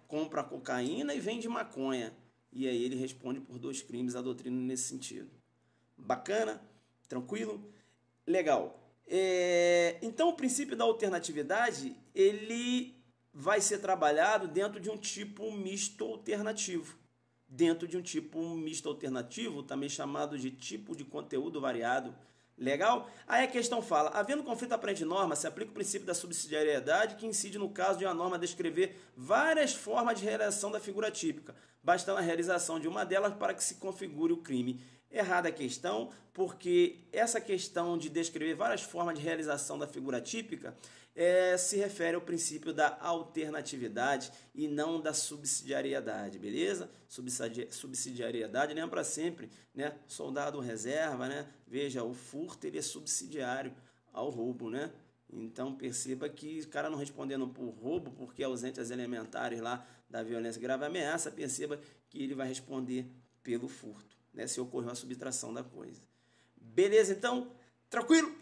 Compra cocaína e vende maconha. E aí ele responde por 2 crimes, a doutrina nesse sentido. Bacana? Tranquilo? Legal. Então, o princípio da alternatividade, ele vai ser trabalhado dentro de um tipo misto alternativo. Dentro de um tipo misto alternativo, também chamado de tipo de conteúdo variado. Legal? Aí a questão fala, havendo conflito aparente de norma, se aplica o princípio da subsidiariedade, que incide no caso de uma norma descrever várias formas de realização da figura típica, bastando a realização de uma delas para que se configure o crime. Errada a questão, porque essa questão de descrever várias formas de realização da figura típica se refere ao princípio da alternatividade e não da subsidiariedade, beleza? Subsidiariedade, lembra sempre, né? Soldado reserva, né? Veja, o furto ele é subsidiário ao roubo, né? Então perceba que o cara não respondendo por roubo, porque é ausente as elementares lá da violência grave e ameaça, perceba que ele vai responder pelo furto, né? Se ocorreu a subtração da coisa. Beleza, então? Tranquilo?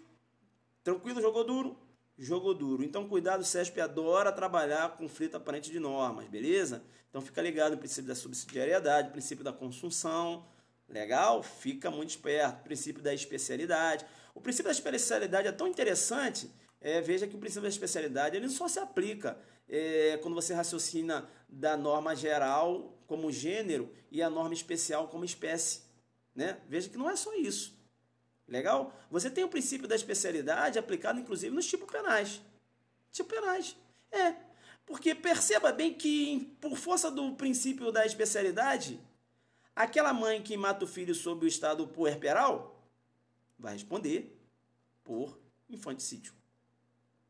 Tranquilo, jogou duro? Jogou duro. Então, cuidado, o CESP adora trabalhar conflito aparente de normas, beleza? Então, fica ligado no princípio da subsidiariedade, princípio da consunção, legal? Fica muito esperto. Princípio da especialidade. O princípio da especialidade é tão interessante, veja que o princípio da especialidade ele não só se aplica quando você raciocina da norma geral como gênero e a norma especial como espécie, né? Veja que não é só isso. Legal? Você tem o princípio da especialidade aplicado, inclusive, nos tipos penais. Tipos penais. Porque perceba bem que, por força do princípio da especialidade, aquela mãe que mata o filho sob o estado puerperal vai responder por infanticídio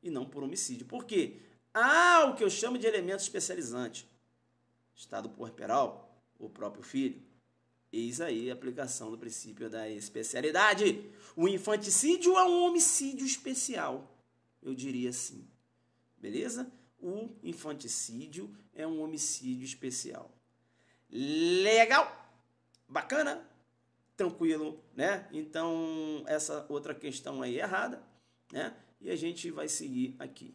e não por homicídio. Por quê? Há o que eu chamo de elemento especializante. Estado puerperal, o próprio filho. Eis aí a aplicação do princípio da especialidade. O infanticídio é um homicídio especial, eu diria assim. Beleza? O infanticídio é um homicídio especial. Legal? Bacana? Tranquilo, né? Então, essa outra questão aí é errada, né? E a gente vai seguir aqui,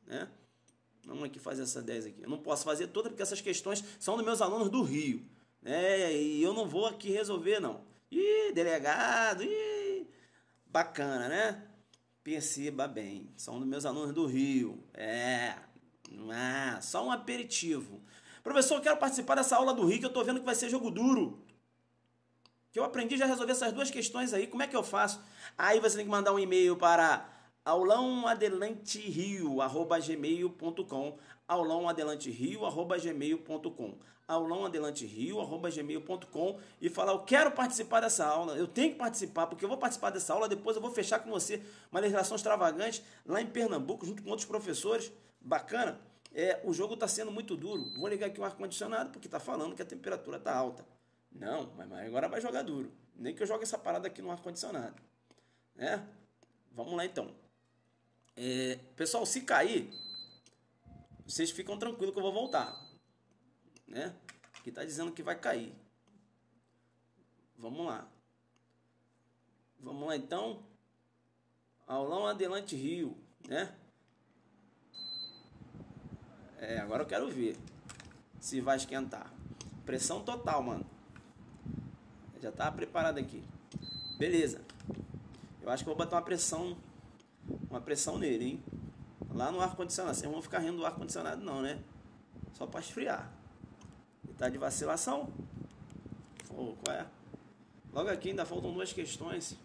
né? Vamos aqui fazer essa 10 aqui. Eu não posso fazer toda porque essas questões são dos meus alunos do Rio. E eu não vou aqui resolver, não. Delegado, bacana, né? Perceba bem, são dos meus alunos do Rio. Só um aperitivo. Professor, eu quero participar dessa aula do Rio, que eu tô vendo que vai ser jogo duro. Que eu aprendi já a resolver essas duas questões aí, como é que eu faço? Aí você tem que mandar um e-mail para aulãoadelanterio@gmail.com aulãoadelanterio@gmail.com aulãoadelanterio@gmail.com e falar, eu quero participar dessa aula, eu tenho que participar, porque eu vou participar dessa aula, depois eu vou fechar com você uma legislação extravagante lá em Pernambuco, junto com outros professores, bacana. O jogo está sendo muito duro, vou ligar aqui o ar-condicionado, porque está falando que a temperatura está alta. Não, mas agora vai jogar duro, nem que eu jogue essa parada aqui no ar-condicionado, né? Vamos lá então. Pessoal, se cair, vocês ficam tranquilos que eu vou voltar, né? Que está dizendo que vai cair. Vamos lá. Vamos lá então. Aulão Adelante Rio, né? Agora eu quero ver se vai esquentar. Pressão total, mano. Já tá preparado aqui. Beleza. Eu acho que eu vou botar uma pressão nele, hein? Lá no ar-condicionado. Vocês não vão ficar rindo do ar-condicionado não, né? Só para esfriar. E tá de vacilação? Qual é? Logo aqui ainda faltam duas questões.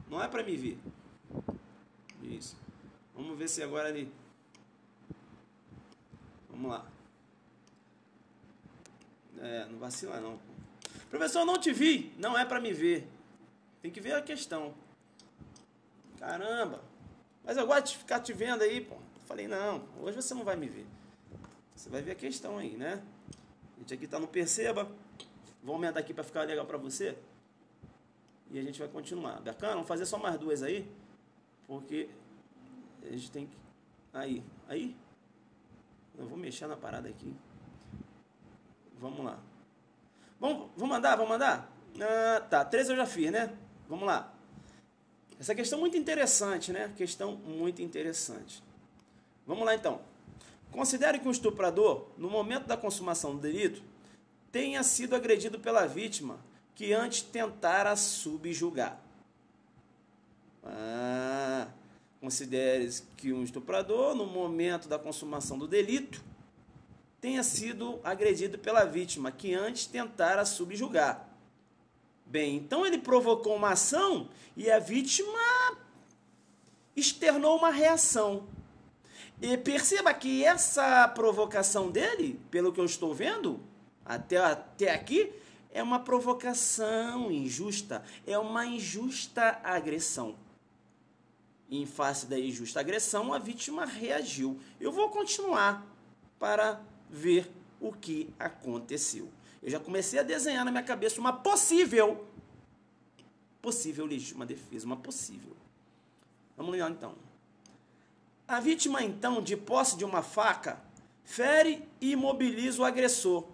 Não é para me ver. Isso. Vamos ver se agora ele... Vamos lá. Não vacila não. Professor, não te vi. Não é para me ver. Tem que ver a questão. Caramba. Mas eu gosto de ficar te vendo aí, pô. Falei, não, hoje você não vai me ver. Você vai ver a questão aí, né? A gente aqui tá no Perceba. Vou aumentar aqui para ficar legal para você. E a gente vai continuar. Bacana? Vamos fazer só mais duas aí. Porque a gente tem que... Aí. Eu vou mexer na parada aqui. Vamos lá. Vamos mandar? Tá, 13 eu já fiz, né? Vamos lá. Essa questão é muito interessante, né? Questão muito interessante. Vamos lá, então. Considere que um estuprador, no momento da consumação do delito, tenha sido agredido pela vítima que antes tentara subjugar. Considere que um estuprador, no momento da consumação do delito, tenha sido agredido pela vítima que antes tentara subjugar. Bem, então ele provocou uma ação e a vítima externou uma reação. E perceba que essa provocação dele, pelo que eu estou vendo, até aqui, é uma provocação injusta, é uma injusta agressão. Em face da injusta agressão, a vítima reagiu. Eu vou continuar para ver o que aconteceu. Eu já comecei a desenhar na minha cabeça uma possível legítima defesa, uma possível. Vamos lá então. A vítima, então, de posse de uma faca, fere e imobiliza o agressor.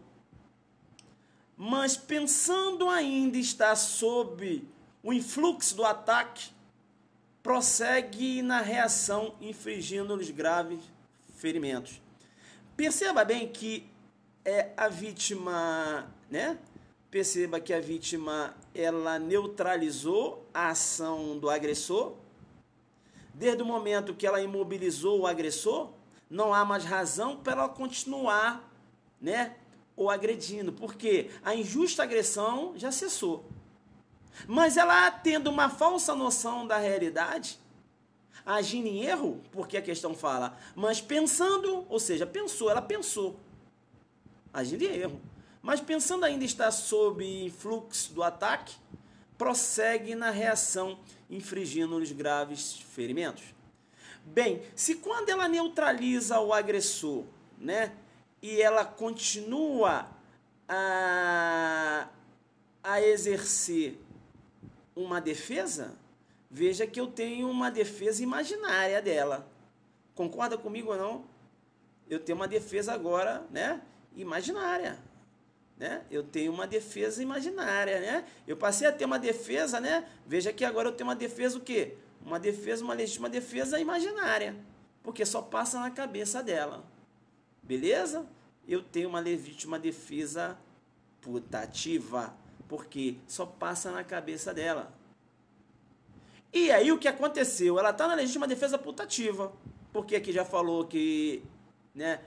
Mas pensando ainda estar sob o influxo do ataque, prossegue na reação, infligindo-lhes graves ferimentos. Perceba bem que a vítima, né? Perceba que a vítima, ela neutralizou a ação do agressor. Desde o momento que ela imobilizou o agressor, não há mais razão para ela continuar, né, o agredindo, porque a injusta agressão já cessou. Mas ela, tendo uma falsa noção da realidade, agindo em erro, porque a questão fala, mas pensando, ou seja, ela pensou, agindo em erro, mas pensando ainda estar sob influxo do ataque, prossegue na reação, infligindo-lhes graves ferimentos. Bem, se quando ela neutraliza o agressor, né, e ela continua a exercer uma defesa, veja que eu tenho uma defesa imaginária dela. Concorda comigo ou não? Eu tenho uma defesa agora, né, imaginária. Né? Eu tenho uma defesa imaginária, né? Eu passei a ter uma defesa, né? Veja que agora eu tenho uma defesa o quê? Uma legítima defesa imaginária, porque só passa na cabeça dela. Beleza? Eu tenho uma legítima defesa putativa, porque só passa na cabeça dela. E aí o que aconteceu? Ela está na legítima defesa putativa, porque aqui já falou que, né?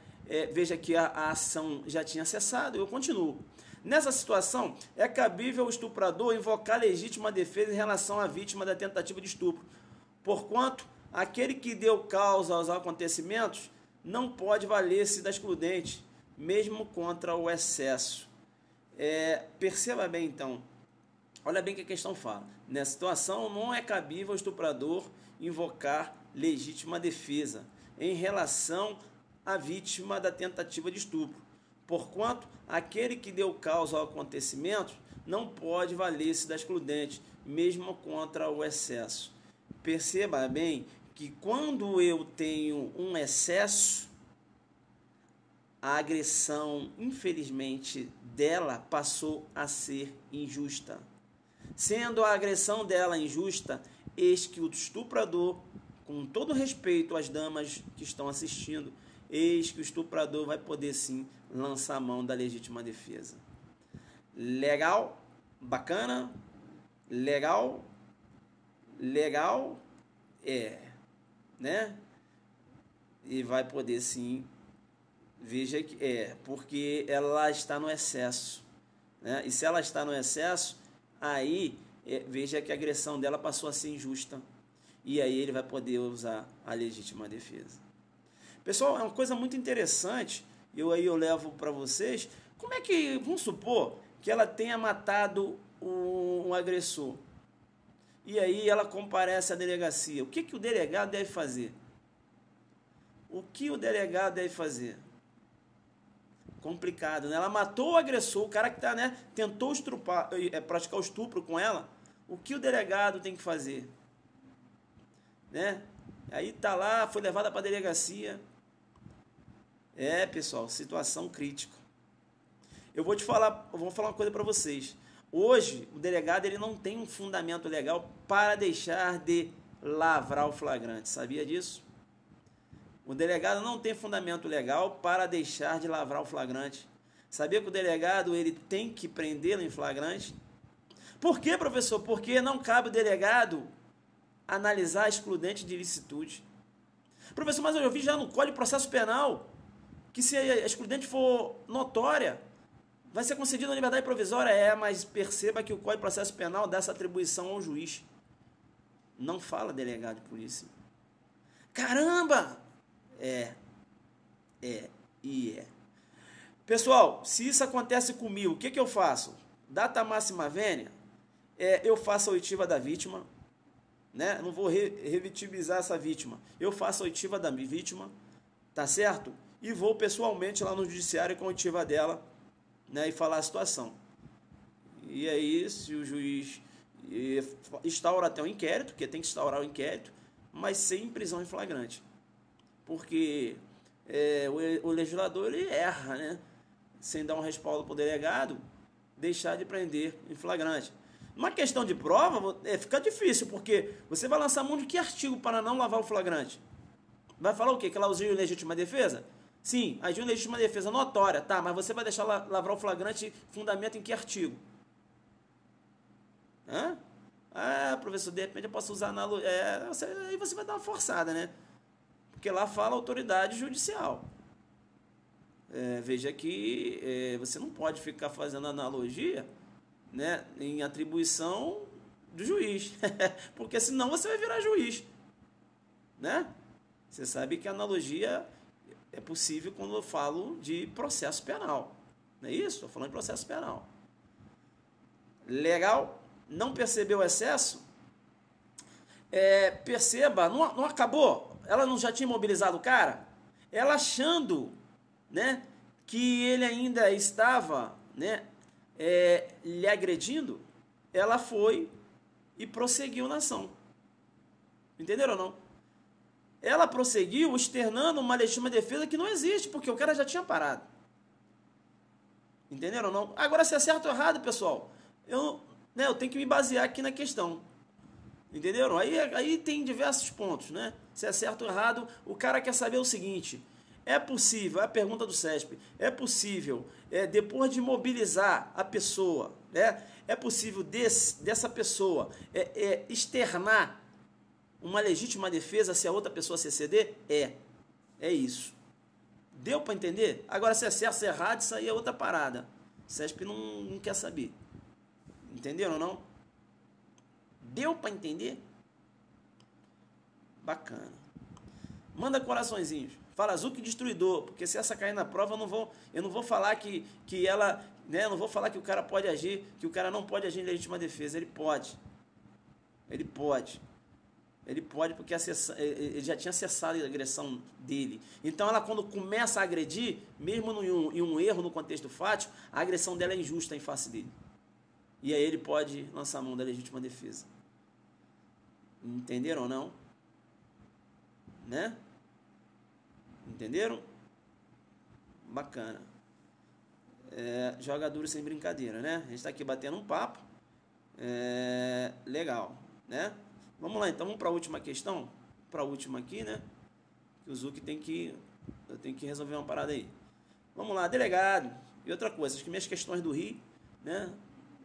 Veja que a ação já tinha cessado, eu continuo. Nessa situação, é cabível o estuprador invocar legítima defesa em relação à vítima da tentativa de estupro, porquanto aquele que deu causa aos acontecimentos não pode valer-se da excludente, mesmo contra o excesso. Perceba bem, então, olha bem o que a questão fala. Nessa situação, não é cabível ao estuprador invocar legítima defesa em relação a vítima da tentativa de estupro, porquanto aquele que deu causa ao acontecimento não pode valer-se da excludente, mesmo contra o excesso. Perceba bem que quando eu tenho um excesso, a agressão, infelizmente, dela passou a ser injusta. Sendo a agressão dela injusta, eis que o estuprador, com todo respeito às damas que estão assistindo, eis que o estuprador vai poder sim lançar a mão da legítima defesa. Legal? Bacana? Legal? Né? E vai poder sim, veja que porque ela está no excesso, né? E se ela está no excesso, aí veja que a agressão dela passou a ser injusta, e aí ele vai poder usar a legítima defesa. Pessoal, é uma coisa muito interessante, eu levo para vocês, como é que, vamos supor, que ela tenha matado um agressor, e aí ela comparece à delegacia. O que o delegado deve fazer? O que o delegado deve fazer? Complicado, né? Ela matou o agressor, o cara que né, tentou praticar o estupro com ela, o que o delegado tem que fazer? Né? Aí tá lá, foi levada para a delegacia. Pessoal, situação crítica. Eu vou falar uma coisa para vocês. Hoje, o delegado ele não tem um fundamento legal para deixar de lavrar o flagrante. Sabia disso? O delegado não tem fundamento legal para deixar de lavrar o flagrante. Sabia que o delegado ele tem que prendê-lo em flagrante? Por quê, professor? Porque não cabe o delegado analisar a excludente de ilicitude. Professor, mas eu vi já no Código de Processo Penal que se a excludente for notória, Vai ser concedida a liberdade provisória? Mas perceba que o Código de Processo Penal dá essa atribuição ao juiz. Não fala delegado de polícia. Caramba! É. Pessoal, se isso acontece comigo, o que eu faço? Data máxima vênia, eu faço a oitiva da vítima, né? Não vou revitimizar essa vítima. Eu faço a oitiva da vítima, tá certo? E vou pessoalmente lá no judiciário com a oitiva dela, né? E falar a situação. E aí, se o juiz instaura até um inquérito, porque tem que instaurar o inquérito, mas sem prisão em flagrante. Porque o legislador ele erra, né? Sem dar um respaldo para o delegado, deixar de prender em flagrante. Uma questão de prova, fica difícil, porque você vai lançar mão de que artigo para não lavar o flagrante? Vai falar o quê? Que ela usou legítima defesa? Sim, agiu em legítima defesa notória, tá, mas você vai deixar lavrar o flagrante fundamento em que artigo? Hã? Ah, professor, de repente eu posso usar analogia. Aí você vai dar uma forçada, né? Porque lá fala autoridade judicial. Veja que você não pode ficar fazendo analogia, né, em atribuição do juiz, porque senão você vai virar juiz, né? Você sabe que a analogia é possível quando eu falo de processo penal, não é isso? Estou falando de processo penal. Legal? Não percebeu o excesso? Perceba, não acabou? Ela não já tinha imobilizado o cara? Ela achando, né, que ele ainda estava, né, lhe agredindo, ela foi e prosseguiu na ação. Entenderam ou não? Ela prosseguiu externando uma legítima defesa que não existe, porque o cara já tinha parado. Entenderam ou não? Agora, se é certo ou errado, pessoal, eu tenho que me basear aqui na questão. Entenderam? Aí tem diversos pontos, né? Se é certo ou errado, o cara quer saber o seguinte: é possível, é a pergunta do CESP, é possível, depois de mobilizar a pessoa, é possível dessa pessoa externar uma legítima defesa se a outra pessoa se exceder? É isso. Deu para entender? Agora, se é certo, se é errado, isso aí é outra parada. O CESP não quer saber. Entenderam ou não? Deu para entender? Bacana. Manda coraçõezinhos. Fala Zuc destruidor, porque se essa cair na prova, eu não vou falar que ela, né, eu não vou falar que o cara pode agir, que o cara não pode agir em legítima defesa. Ele pode. Ele pode porque ele já tinha cessado a agressão dele. Então, ela quando começa a agredir, mesmo em um erro no contexto fático, a agressão dela é injusta em face dele. E aí ele pode lançar a mão da legítima defesa. Entenderam ou não? Né? Entenderam? Bacana. Joga duro sem brincadeira, né? A gente está aqui batendo um papo. Legal, né? Vamos lá, então, vamos para a última questão. Para a última aqui, né? Que o Zuc eu tenho que resolver uma parada aí. Vamos lá, delegado. E outra coisa, acho que minhas questões do Rio, né?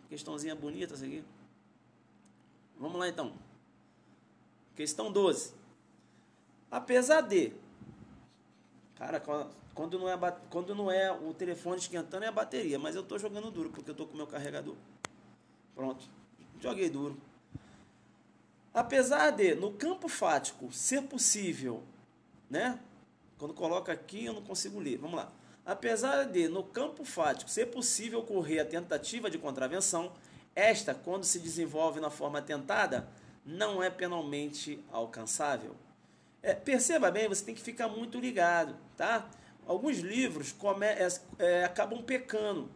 Questãozinha bonita essa aqui. Vamos lá, então. Questão 12. Apesar de... Cara, quando não é o telefone esquentando, é a bateria. Mas eu estou jogando duro, porque eu estou com o meu carregador. Pronto. Joguei duro. Apesar de, no campo fático, ser possível, né? Quando coloca aqui, eu não consigo ler. Vamos lá. Apesar de, no campo fático, ser possível ocorrer a tentativa de contravenção, esta, quando se desenvolve na forma tentada, não é penalmente alcançável. Perceba bem, você tem que ficar muito ligado, tá? Alguns livros acabam pecando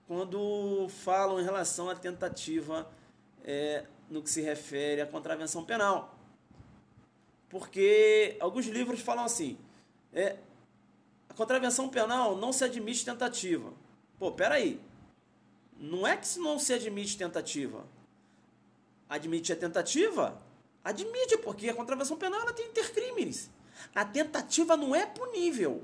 quando falam em relação à tentativa no que se refere à contravenção penal. Porque alguns livros falam assim, a contravenção penal não se admite tentativa. Pô, peraí, não é que se não se admite tentativa. Admite a tentativa? Admite, porque a contravenção penal ela tem intercrimes. A tentativa não é punível.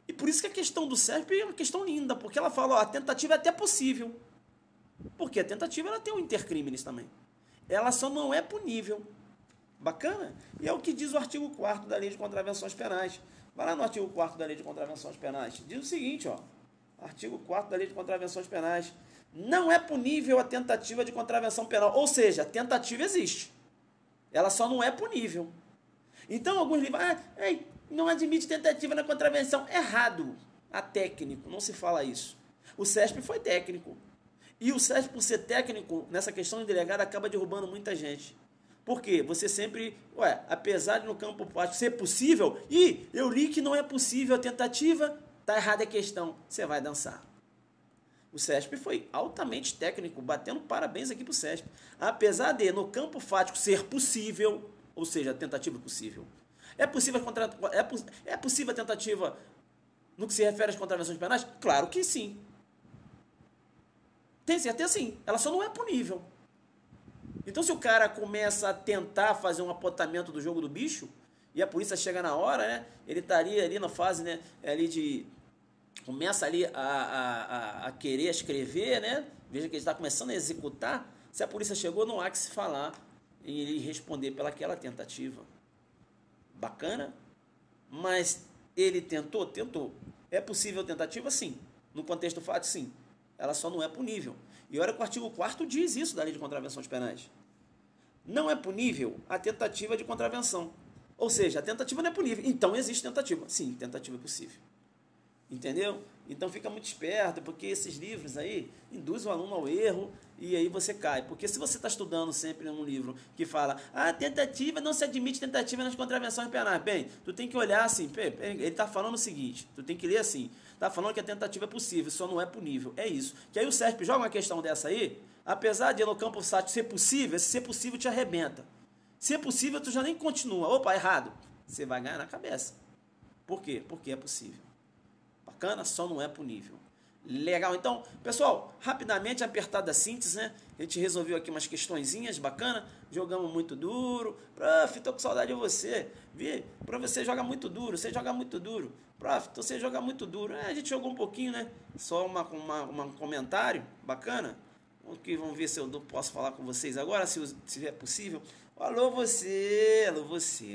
E por isso que a questão do CESP é uma questão linda, porque ela fala, a tentativa é até possível. Porque a tentativa ela tem um intercrimes também. Ela só não é punível. Bacana? E é o que diz o artigo 4º da Lei de Contravenções Penais. Vai lá no artigo 4º da Lei de Contravenções Penais. Diz o seguinte, ó. Artigo 4º da Lei de Contravenções Penais. Não é punível a tentativa de contravenção penal. Ou seja, a tentativa existe. Ela só não é punível. Então, alguns livros... não admite tentativa na contravenção. Errado. A técnico. Não se fala isso. O CESP foi técnico. E o CESP, por ser técnico, nessa questão de delegado, acaba derrubando muita gente. Por quê? Você sempre... apesar de no campo prático ser possível... eu li que não é possível a tentativa... Tá errada a questão. Você vai dançar. O CESP foi altamente técnico, batendo parabéns aqui pro CESP. Apesar de, no campo fático, ser possível, ou seja, a tentativa possível. É possível a tentativa no que se refere às contravenções penais? Claro que sim. Tem certeza sim. Ela só não é punível. Então, se o cara começa a tentar fazer um apontamento do jogo do bicho, e a polícia chega na hora, né? Ele estaria ali na fase, né? Ali de... Começa ali a querer escrever, né? Veja que ele está começando a executar. Se a polícia chegou, não há que se falar em ele responder pelaquela tentativa. Bacana? Mas ele tentou? Tentou. É possível tentativa? Sim. No contexto fático, sim. Ela só não é punível. E olha que o artigo 4º diz isso da Lei de Contravenções Penais. Não é punível a tentativa de contravenção. Ou seja, a tentativa não é punível. Então existe tentativa. Sim, tentativa é possível. Entendeu? Então fica muito esperto, porque esses livros aí induzem o aluno ao erro e aí você cai. Porque se você está estudando sempre num livro que fala tentativa, não se admite tentativa nas contravenções penais. Bem, tu tem que olhar assim, ele está falando o seguinte, tu tem que ler assim, está falando que a tentativa é possível, só não é punível. É isso. Que aí o CESP joga uma questão dessa aí, apesar de no campo SAT ser possível, se ser possível te arrebenta. Se é possível, tu já nem continua. Opa, errado. Você vai ganhar na cabeça. Por quê? Porque é possível. Bacana, só não é punível. Legal, então, pessoal, rapidamente, apertada a síntese, né? A gente resolveu aqui umas questõezinhas, bacana. Jogamos muito duro. Prof, tô com saudade de você. Vi? Prof, você joga muito duro, você joga muito duro. Prof, você joga muito duro. A gente jogou um pouquinho, né? Só um comentário, bacana. Vamos ver se eu posso falar com vocês agora, se é possível. Alô você,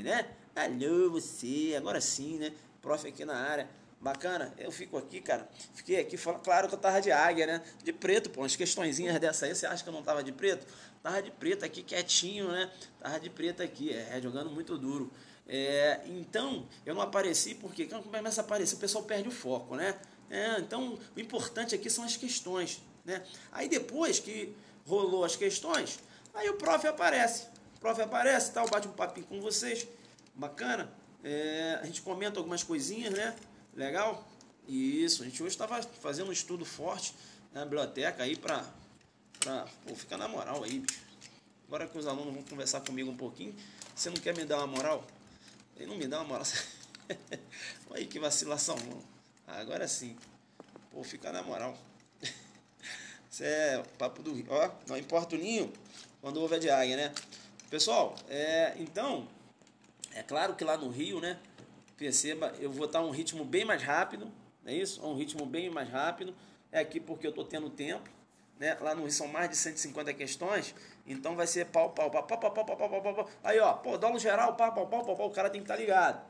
né? Alô você, agora sim, né? Prof aqui na área. Bacana, eu fico aqui, cara. Fiquei aqui falando, claro que eu tava de águia, né? De preto, pô, umas questõezinhas dessa aí, você acha que eu não tava de preto? Tava de preto aqui, quietinho, né? Tava de preto aqui, jogando muito duro. Então, eu não apareci porque quando começa a aparecer, o pessoal perde o foco, né? Então, o importante aqui são as questões, né? Aí depois que rolou as questões, aí o prof aparece. Tal, bate um papinho com vocês, bacana. A gente comenta algumas coisinhas, né? Legal? Isso, a gente hoje estava fazendo um estudo forte na biblioteca aí para ficar na moral aí, bicho. Agora que os alunos vão conversar comigo um pouquinho, você não quer me dar uma moral? Ele não me dá uma moral. Olha aí que vacilação. Agora sim. Pô, ficar na moral. Isso é o papo do Rio. Ó, não importa o ninho quando houve a de águia, né? Pessoal, então, é claro que lá no Rio, né? Perceba, eu vou estar um ritmo bem mais rápido, não é isso? Um ritmo bem mais rápido. É aqui porque eu estou tendo tempo, né? Lá no Rio são mais de 150 questões, então vai ser pau. Aí, ó, pô, dólar geral, pau, o cara tem que estar ligado.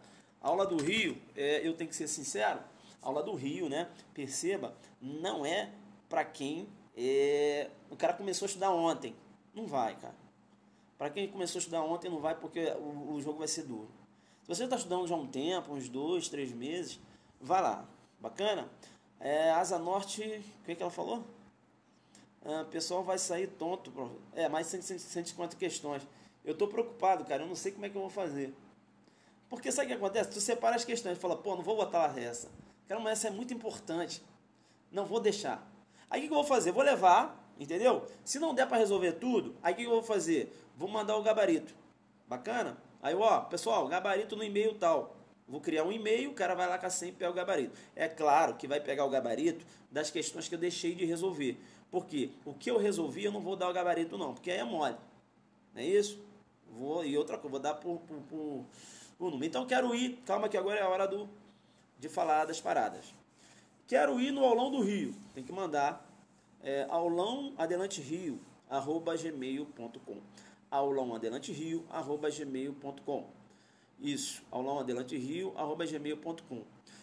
Aula do Rio, eu tenho que ser sincero, aula do Rio, né? Perceba, não é para quem o cara começou a estudar ontem. Não vai, cara. Para quem começou a estudar ontem, não vai porque o jogo vai ser duro. Se você está estudando já há um tempo, uns 2, 3 meses, vai lá. Bacana? Asa Norte, o que ela falou? O pessoal vai sair tonto. Mais de 150 questões. Eu estou preocupado, cara. Eu não sei como é que eu vou fazer. Porque sabe o que acontece? Tu separa as questões e fala, pô, não vou botar essa. Cara, mas essa é muito importante. Não vou deixar. Aí o que eu vou fazer? Vou levar, entendeu? Se não der para resolver tudo, aí o que eu vou fazer? Vou mandar o gabarito. Bacana? Aí, ó, pessoal, gabarito no e-mail tal. Vou criar um e-mail, o cara vai lá com a senha e pega o gabarito. É claro que vai pegar o gabarito das questões que eu deixei de resolver. Por quê? O que eu resolvi, eu não vou dar o gabarito não, porque aí é mole. Não é isso? E outra coisa, vou dar por número. Então, quero ir, calma que agora é a hora de falar das paradas. Quero ir no Aulão do Rio. Tem que mandar aulãoadelanterio@gmail.com aulãoadelanterio@gmail.com Isso, aulãoadelanterio@gmail.com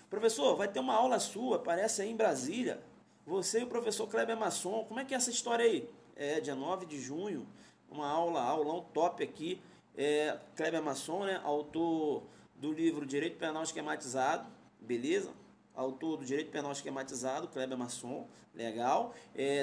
Professor, vai ter uma aula sua, parece aí em Brasília. Você e o professor Kleber Masson, como é que é essa história aí? É, dia 9 de junho, uma aulão top aqui. Kleber Masson, né, autor do livro Direito Penal Esquematizado, beleza? Autor do Direito Penal Esquematizado, Kleber Masson, legal.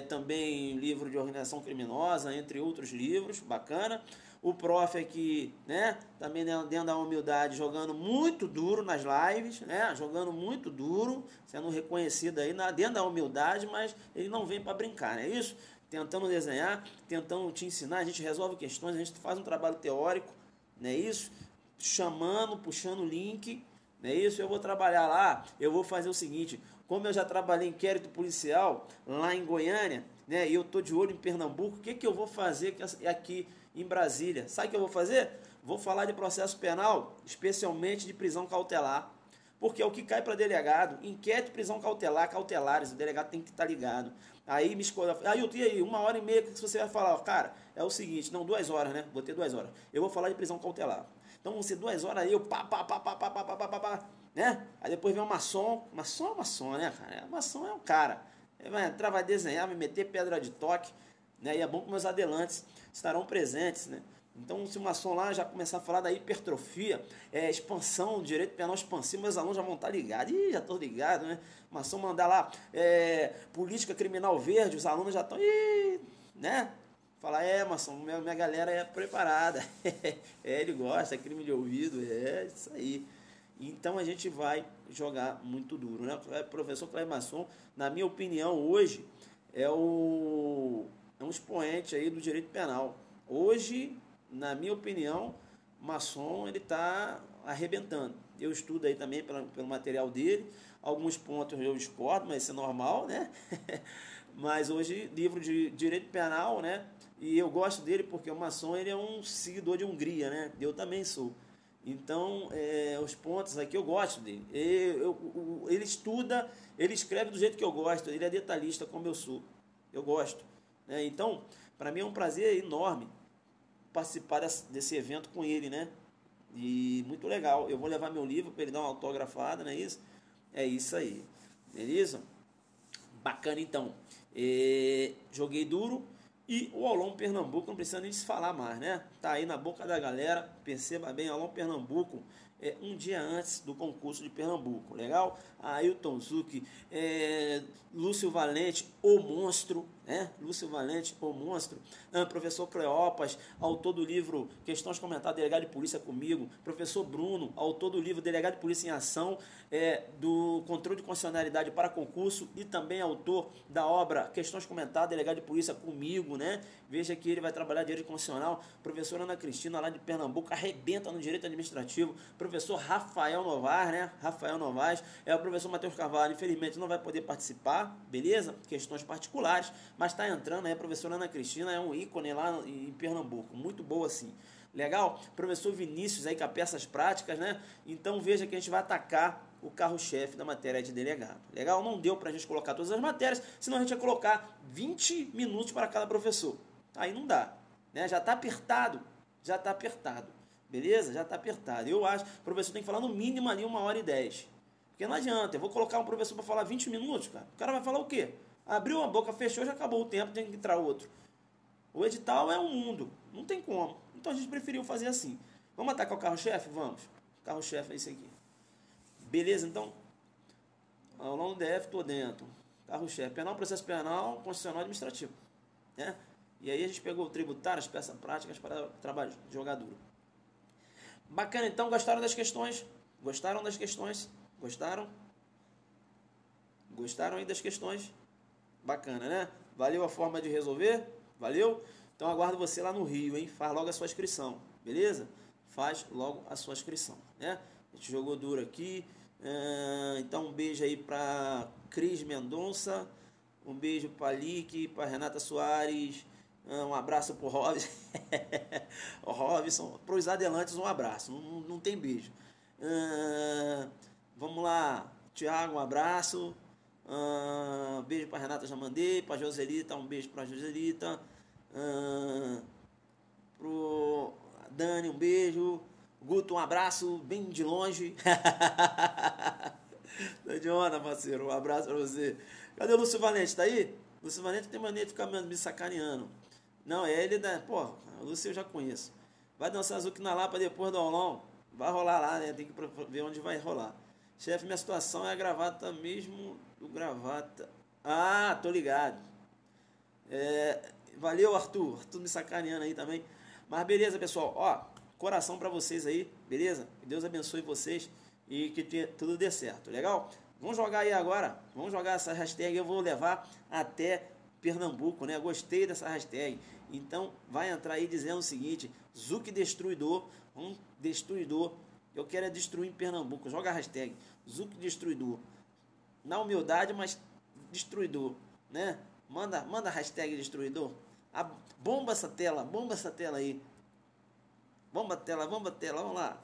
Também livro de Organização Criminosa, entre outros livros, bacana. O prof aqui, né, também dentro da humildade, jogando muito duro nas lives, né, jogando muito duro, sendo reconhecido aí dentro da humildade, mas ele não vem para brincar, não é isso? Tentando desenhar, tentando te ensinar, a gente resolve questões, a gente faz um trabalho teórico, não é isso? Chamando, puxando o link, não é isso? Eu vou trabalhar lá, eu vou fazer o seguinte, como eu já trabalhei em inquérito policial lá em Goiânia, né, e eu estou de olho em Pernambuco, o que, que eu vou fazer aqui em Brasília? Sabe o que eu vou fazer? Vou falar de processo penal, especialmente de prisão cautelar, porque é o que cai para delegado, inquérito, prisão cautelar, cautelares, o delegado tem que estar ligado. Aí me escolha, e aí, 1h30 que você vai falar, cara, é o seguinte, não, 2 horas, né? Vou ter 2 horas. Eu vou falar de prisão cautelar. Então vão ser 2 horas aí, eu pá, né? Aí depois vem o maçom, né, cara? Maçom é um cara. Ele vai entrar, vai desenhar, vai meter pedra de toque, né? E é bom que meus adelantes estarão presentes, né? Então, se o maçom lá já começar a falar da hipertrofia, expansão, direito penal expansivo, meus alunos já vão estar ligados. Ih, já estou ligado, né? O maçom mandar lá política criminal verde, os alunos já estão, né? Falar, maçom, minha galera é preparada. Ele gosta, é crime de ouvido, é isso aí. Então, a gente vai jogar muito duro, né? O professor Kleber Masson, na minha opinião, hoje, é um expoente aí do direito penal. Hoje, na minha opinião, Masson ele está arrebentando. Eu estudo aí também pelo material dele. Alguns pontos eu discordo, mas isso é normal, né? Mas hoje, livro de direito penal, né? E eu gosto dele porque o Masson ele é um seguidor de Hungria, né? Eu também sou. Então, os pontos aqui eu gosto dele. Ele estuda, ele escreve do jeito que eu gosto. Ele é detalhista como eu sou. Eu gosto. Né? Então, para mim é um prazer enorme participar desse evento com ele, né? E muito legal. Eu vou levar meu livro para ele dar uma autografada, não é isso? É isso aí. Beleza? Bacana, então. Joguei duro. E o Aulão Pernambuco, não precisa nem se falar mais, né? Tá aí na boca da galera. Perceba bem, Aulão Pernambuco um dia antes do concurso de Pernambuco. Legal? Ailton Zucchi, Lúcio Valente, o monstro, né? Lúcio Valente, o monstro. Professor Cleopas, autor do livro Questões Comentadas, Delegado de Polícia Comigo. Professor Bruno, autor do livro Delegado de Polícia em Ação, do Controle de Constitucionalidade para Concurso e também autor da obra Questões Comentadas, Delegado de Polícia Comigo, né? Veja que ele vai trabalhar direito constitucional. Professora Ana Cristina, lá de Pernambuco, arrebenta no direito administrativo. Professor Rafael Novaes, né? Rafael Novaes. O professor Matheus Carvalho, infelizmente, não vai poder participar, beleza? Questões particulares, mas está entrando aí. A professora Ana Cristina é um ícone lá em Pernambuco. Muito boa, assim. Legal? Professor Vinícius aí com as peças práticas, né? Então veja que a gente vai atacar o carro-chefe da matéria de delegado. Legal? Não deu para a gente colocar todas as matérias, senão a gente ia colocar 20 minutos para cada professor. Aí não dá, né? Já está apertado, beleza? Já está apertado. Eu acho que o professor tem que falar no mínimo ali 1h10. Porque não adianta, eu vou colocar um professor para falar 20 minutos, cara. O cara vai falar o quê? Abriu a boca, fechou, já acabou o tempo, tem que entrar outro. O edital é um mundo, não tem como. Então a gente preferiu fazer assim. Vamos atacar o carro-chefe? Vamos. O carro-chefe é esse aqui. Beleza, então? Aulão do DF, tô dentro. Carro-chefe, penal, processo penal, constitucional e administrativo. Né? E aí a gente pegou o tributário, as peças práticas para trabalho de jogadura. Bacana, então, gostaram das questões? Gostaram das questões? Gostaram? Gostaram aí das questões? Bacana, né? Valeu a forma de resolver? Valeu? Então aguardo você lá no Rio, hein? Faz logo a sua inscrição, beleza? Faz logo a sua inscrição, né? A gente jogou duro aqui. Então um beijo aí para Cris Mendonça, um beijo para Lique, para Renata Soares, um abraço para o Robson. O Robson, para os adelantes um abraço, não tem beijo. Vamos lá, Tiago, um abraço. Beijo para Renata, já mandei. Para Joselita, um beijo para Joselita. Pro Dani, um beijo. Guto, um abraço bem de longe. Tá de onda, parceiro. Um abraço pra você. Cadê o Lúcio Valente? Tá aí? Lúcio Valente tem mania de ficar me sacaneando. Não, é ele da. Pô, o Lúcio eu já conheço. Vai dançar Zuki na Lapa depois do aulão. Vai rolar lá, né? Tem que ver onde vai rolar. Chefe, minha situação é a gravata mesmo do gravata. Ah, tô ligado. Valeu, Arthur. Arthur me sacaneando aí também. Mas beleza, pessoal. Ó, coração pra vocês aí, beleza? Que Deus abençoe vocês e que tudo dê certo, legal? Vamos jogar aí agora. Vamos jogar essa hashtag. Eu vou levar até Pernambuco, né? Gostei dessa hashtag. Então, vai entrar aí dizendo o seguinte: Zuki Destruidor, um destruidor. Eu quero é destruir em Pernambuco. Joga a hashtag Zuki Destruidor. Na humildade, mas destruidor, né? Manda a hashtag destruidor. Bomba essa tela aí. Bomba a tela, vamos lá.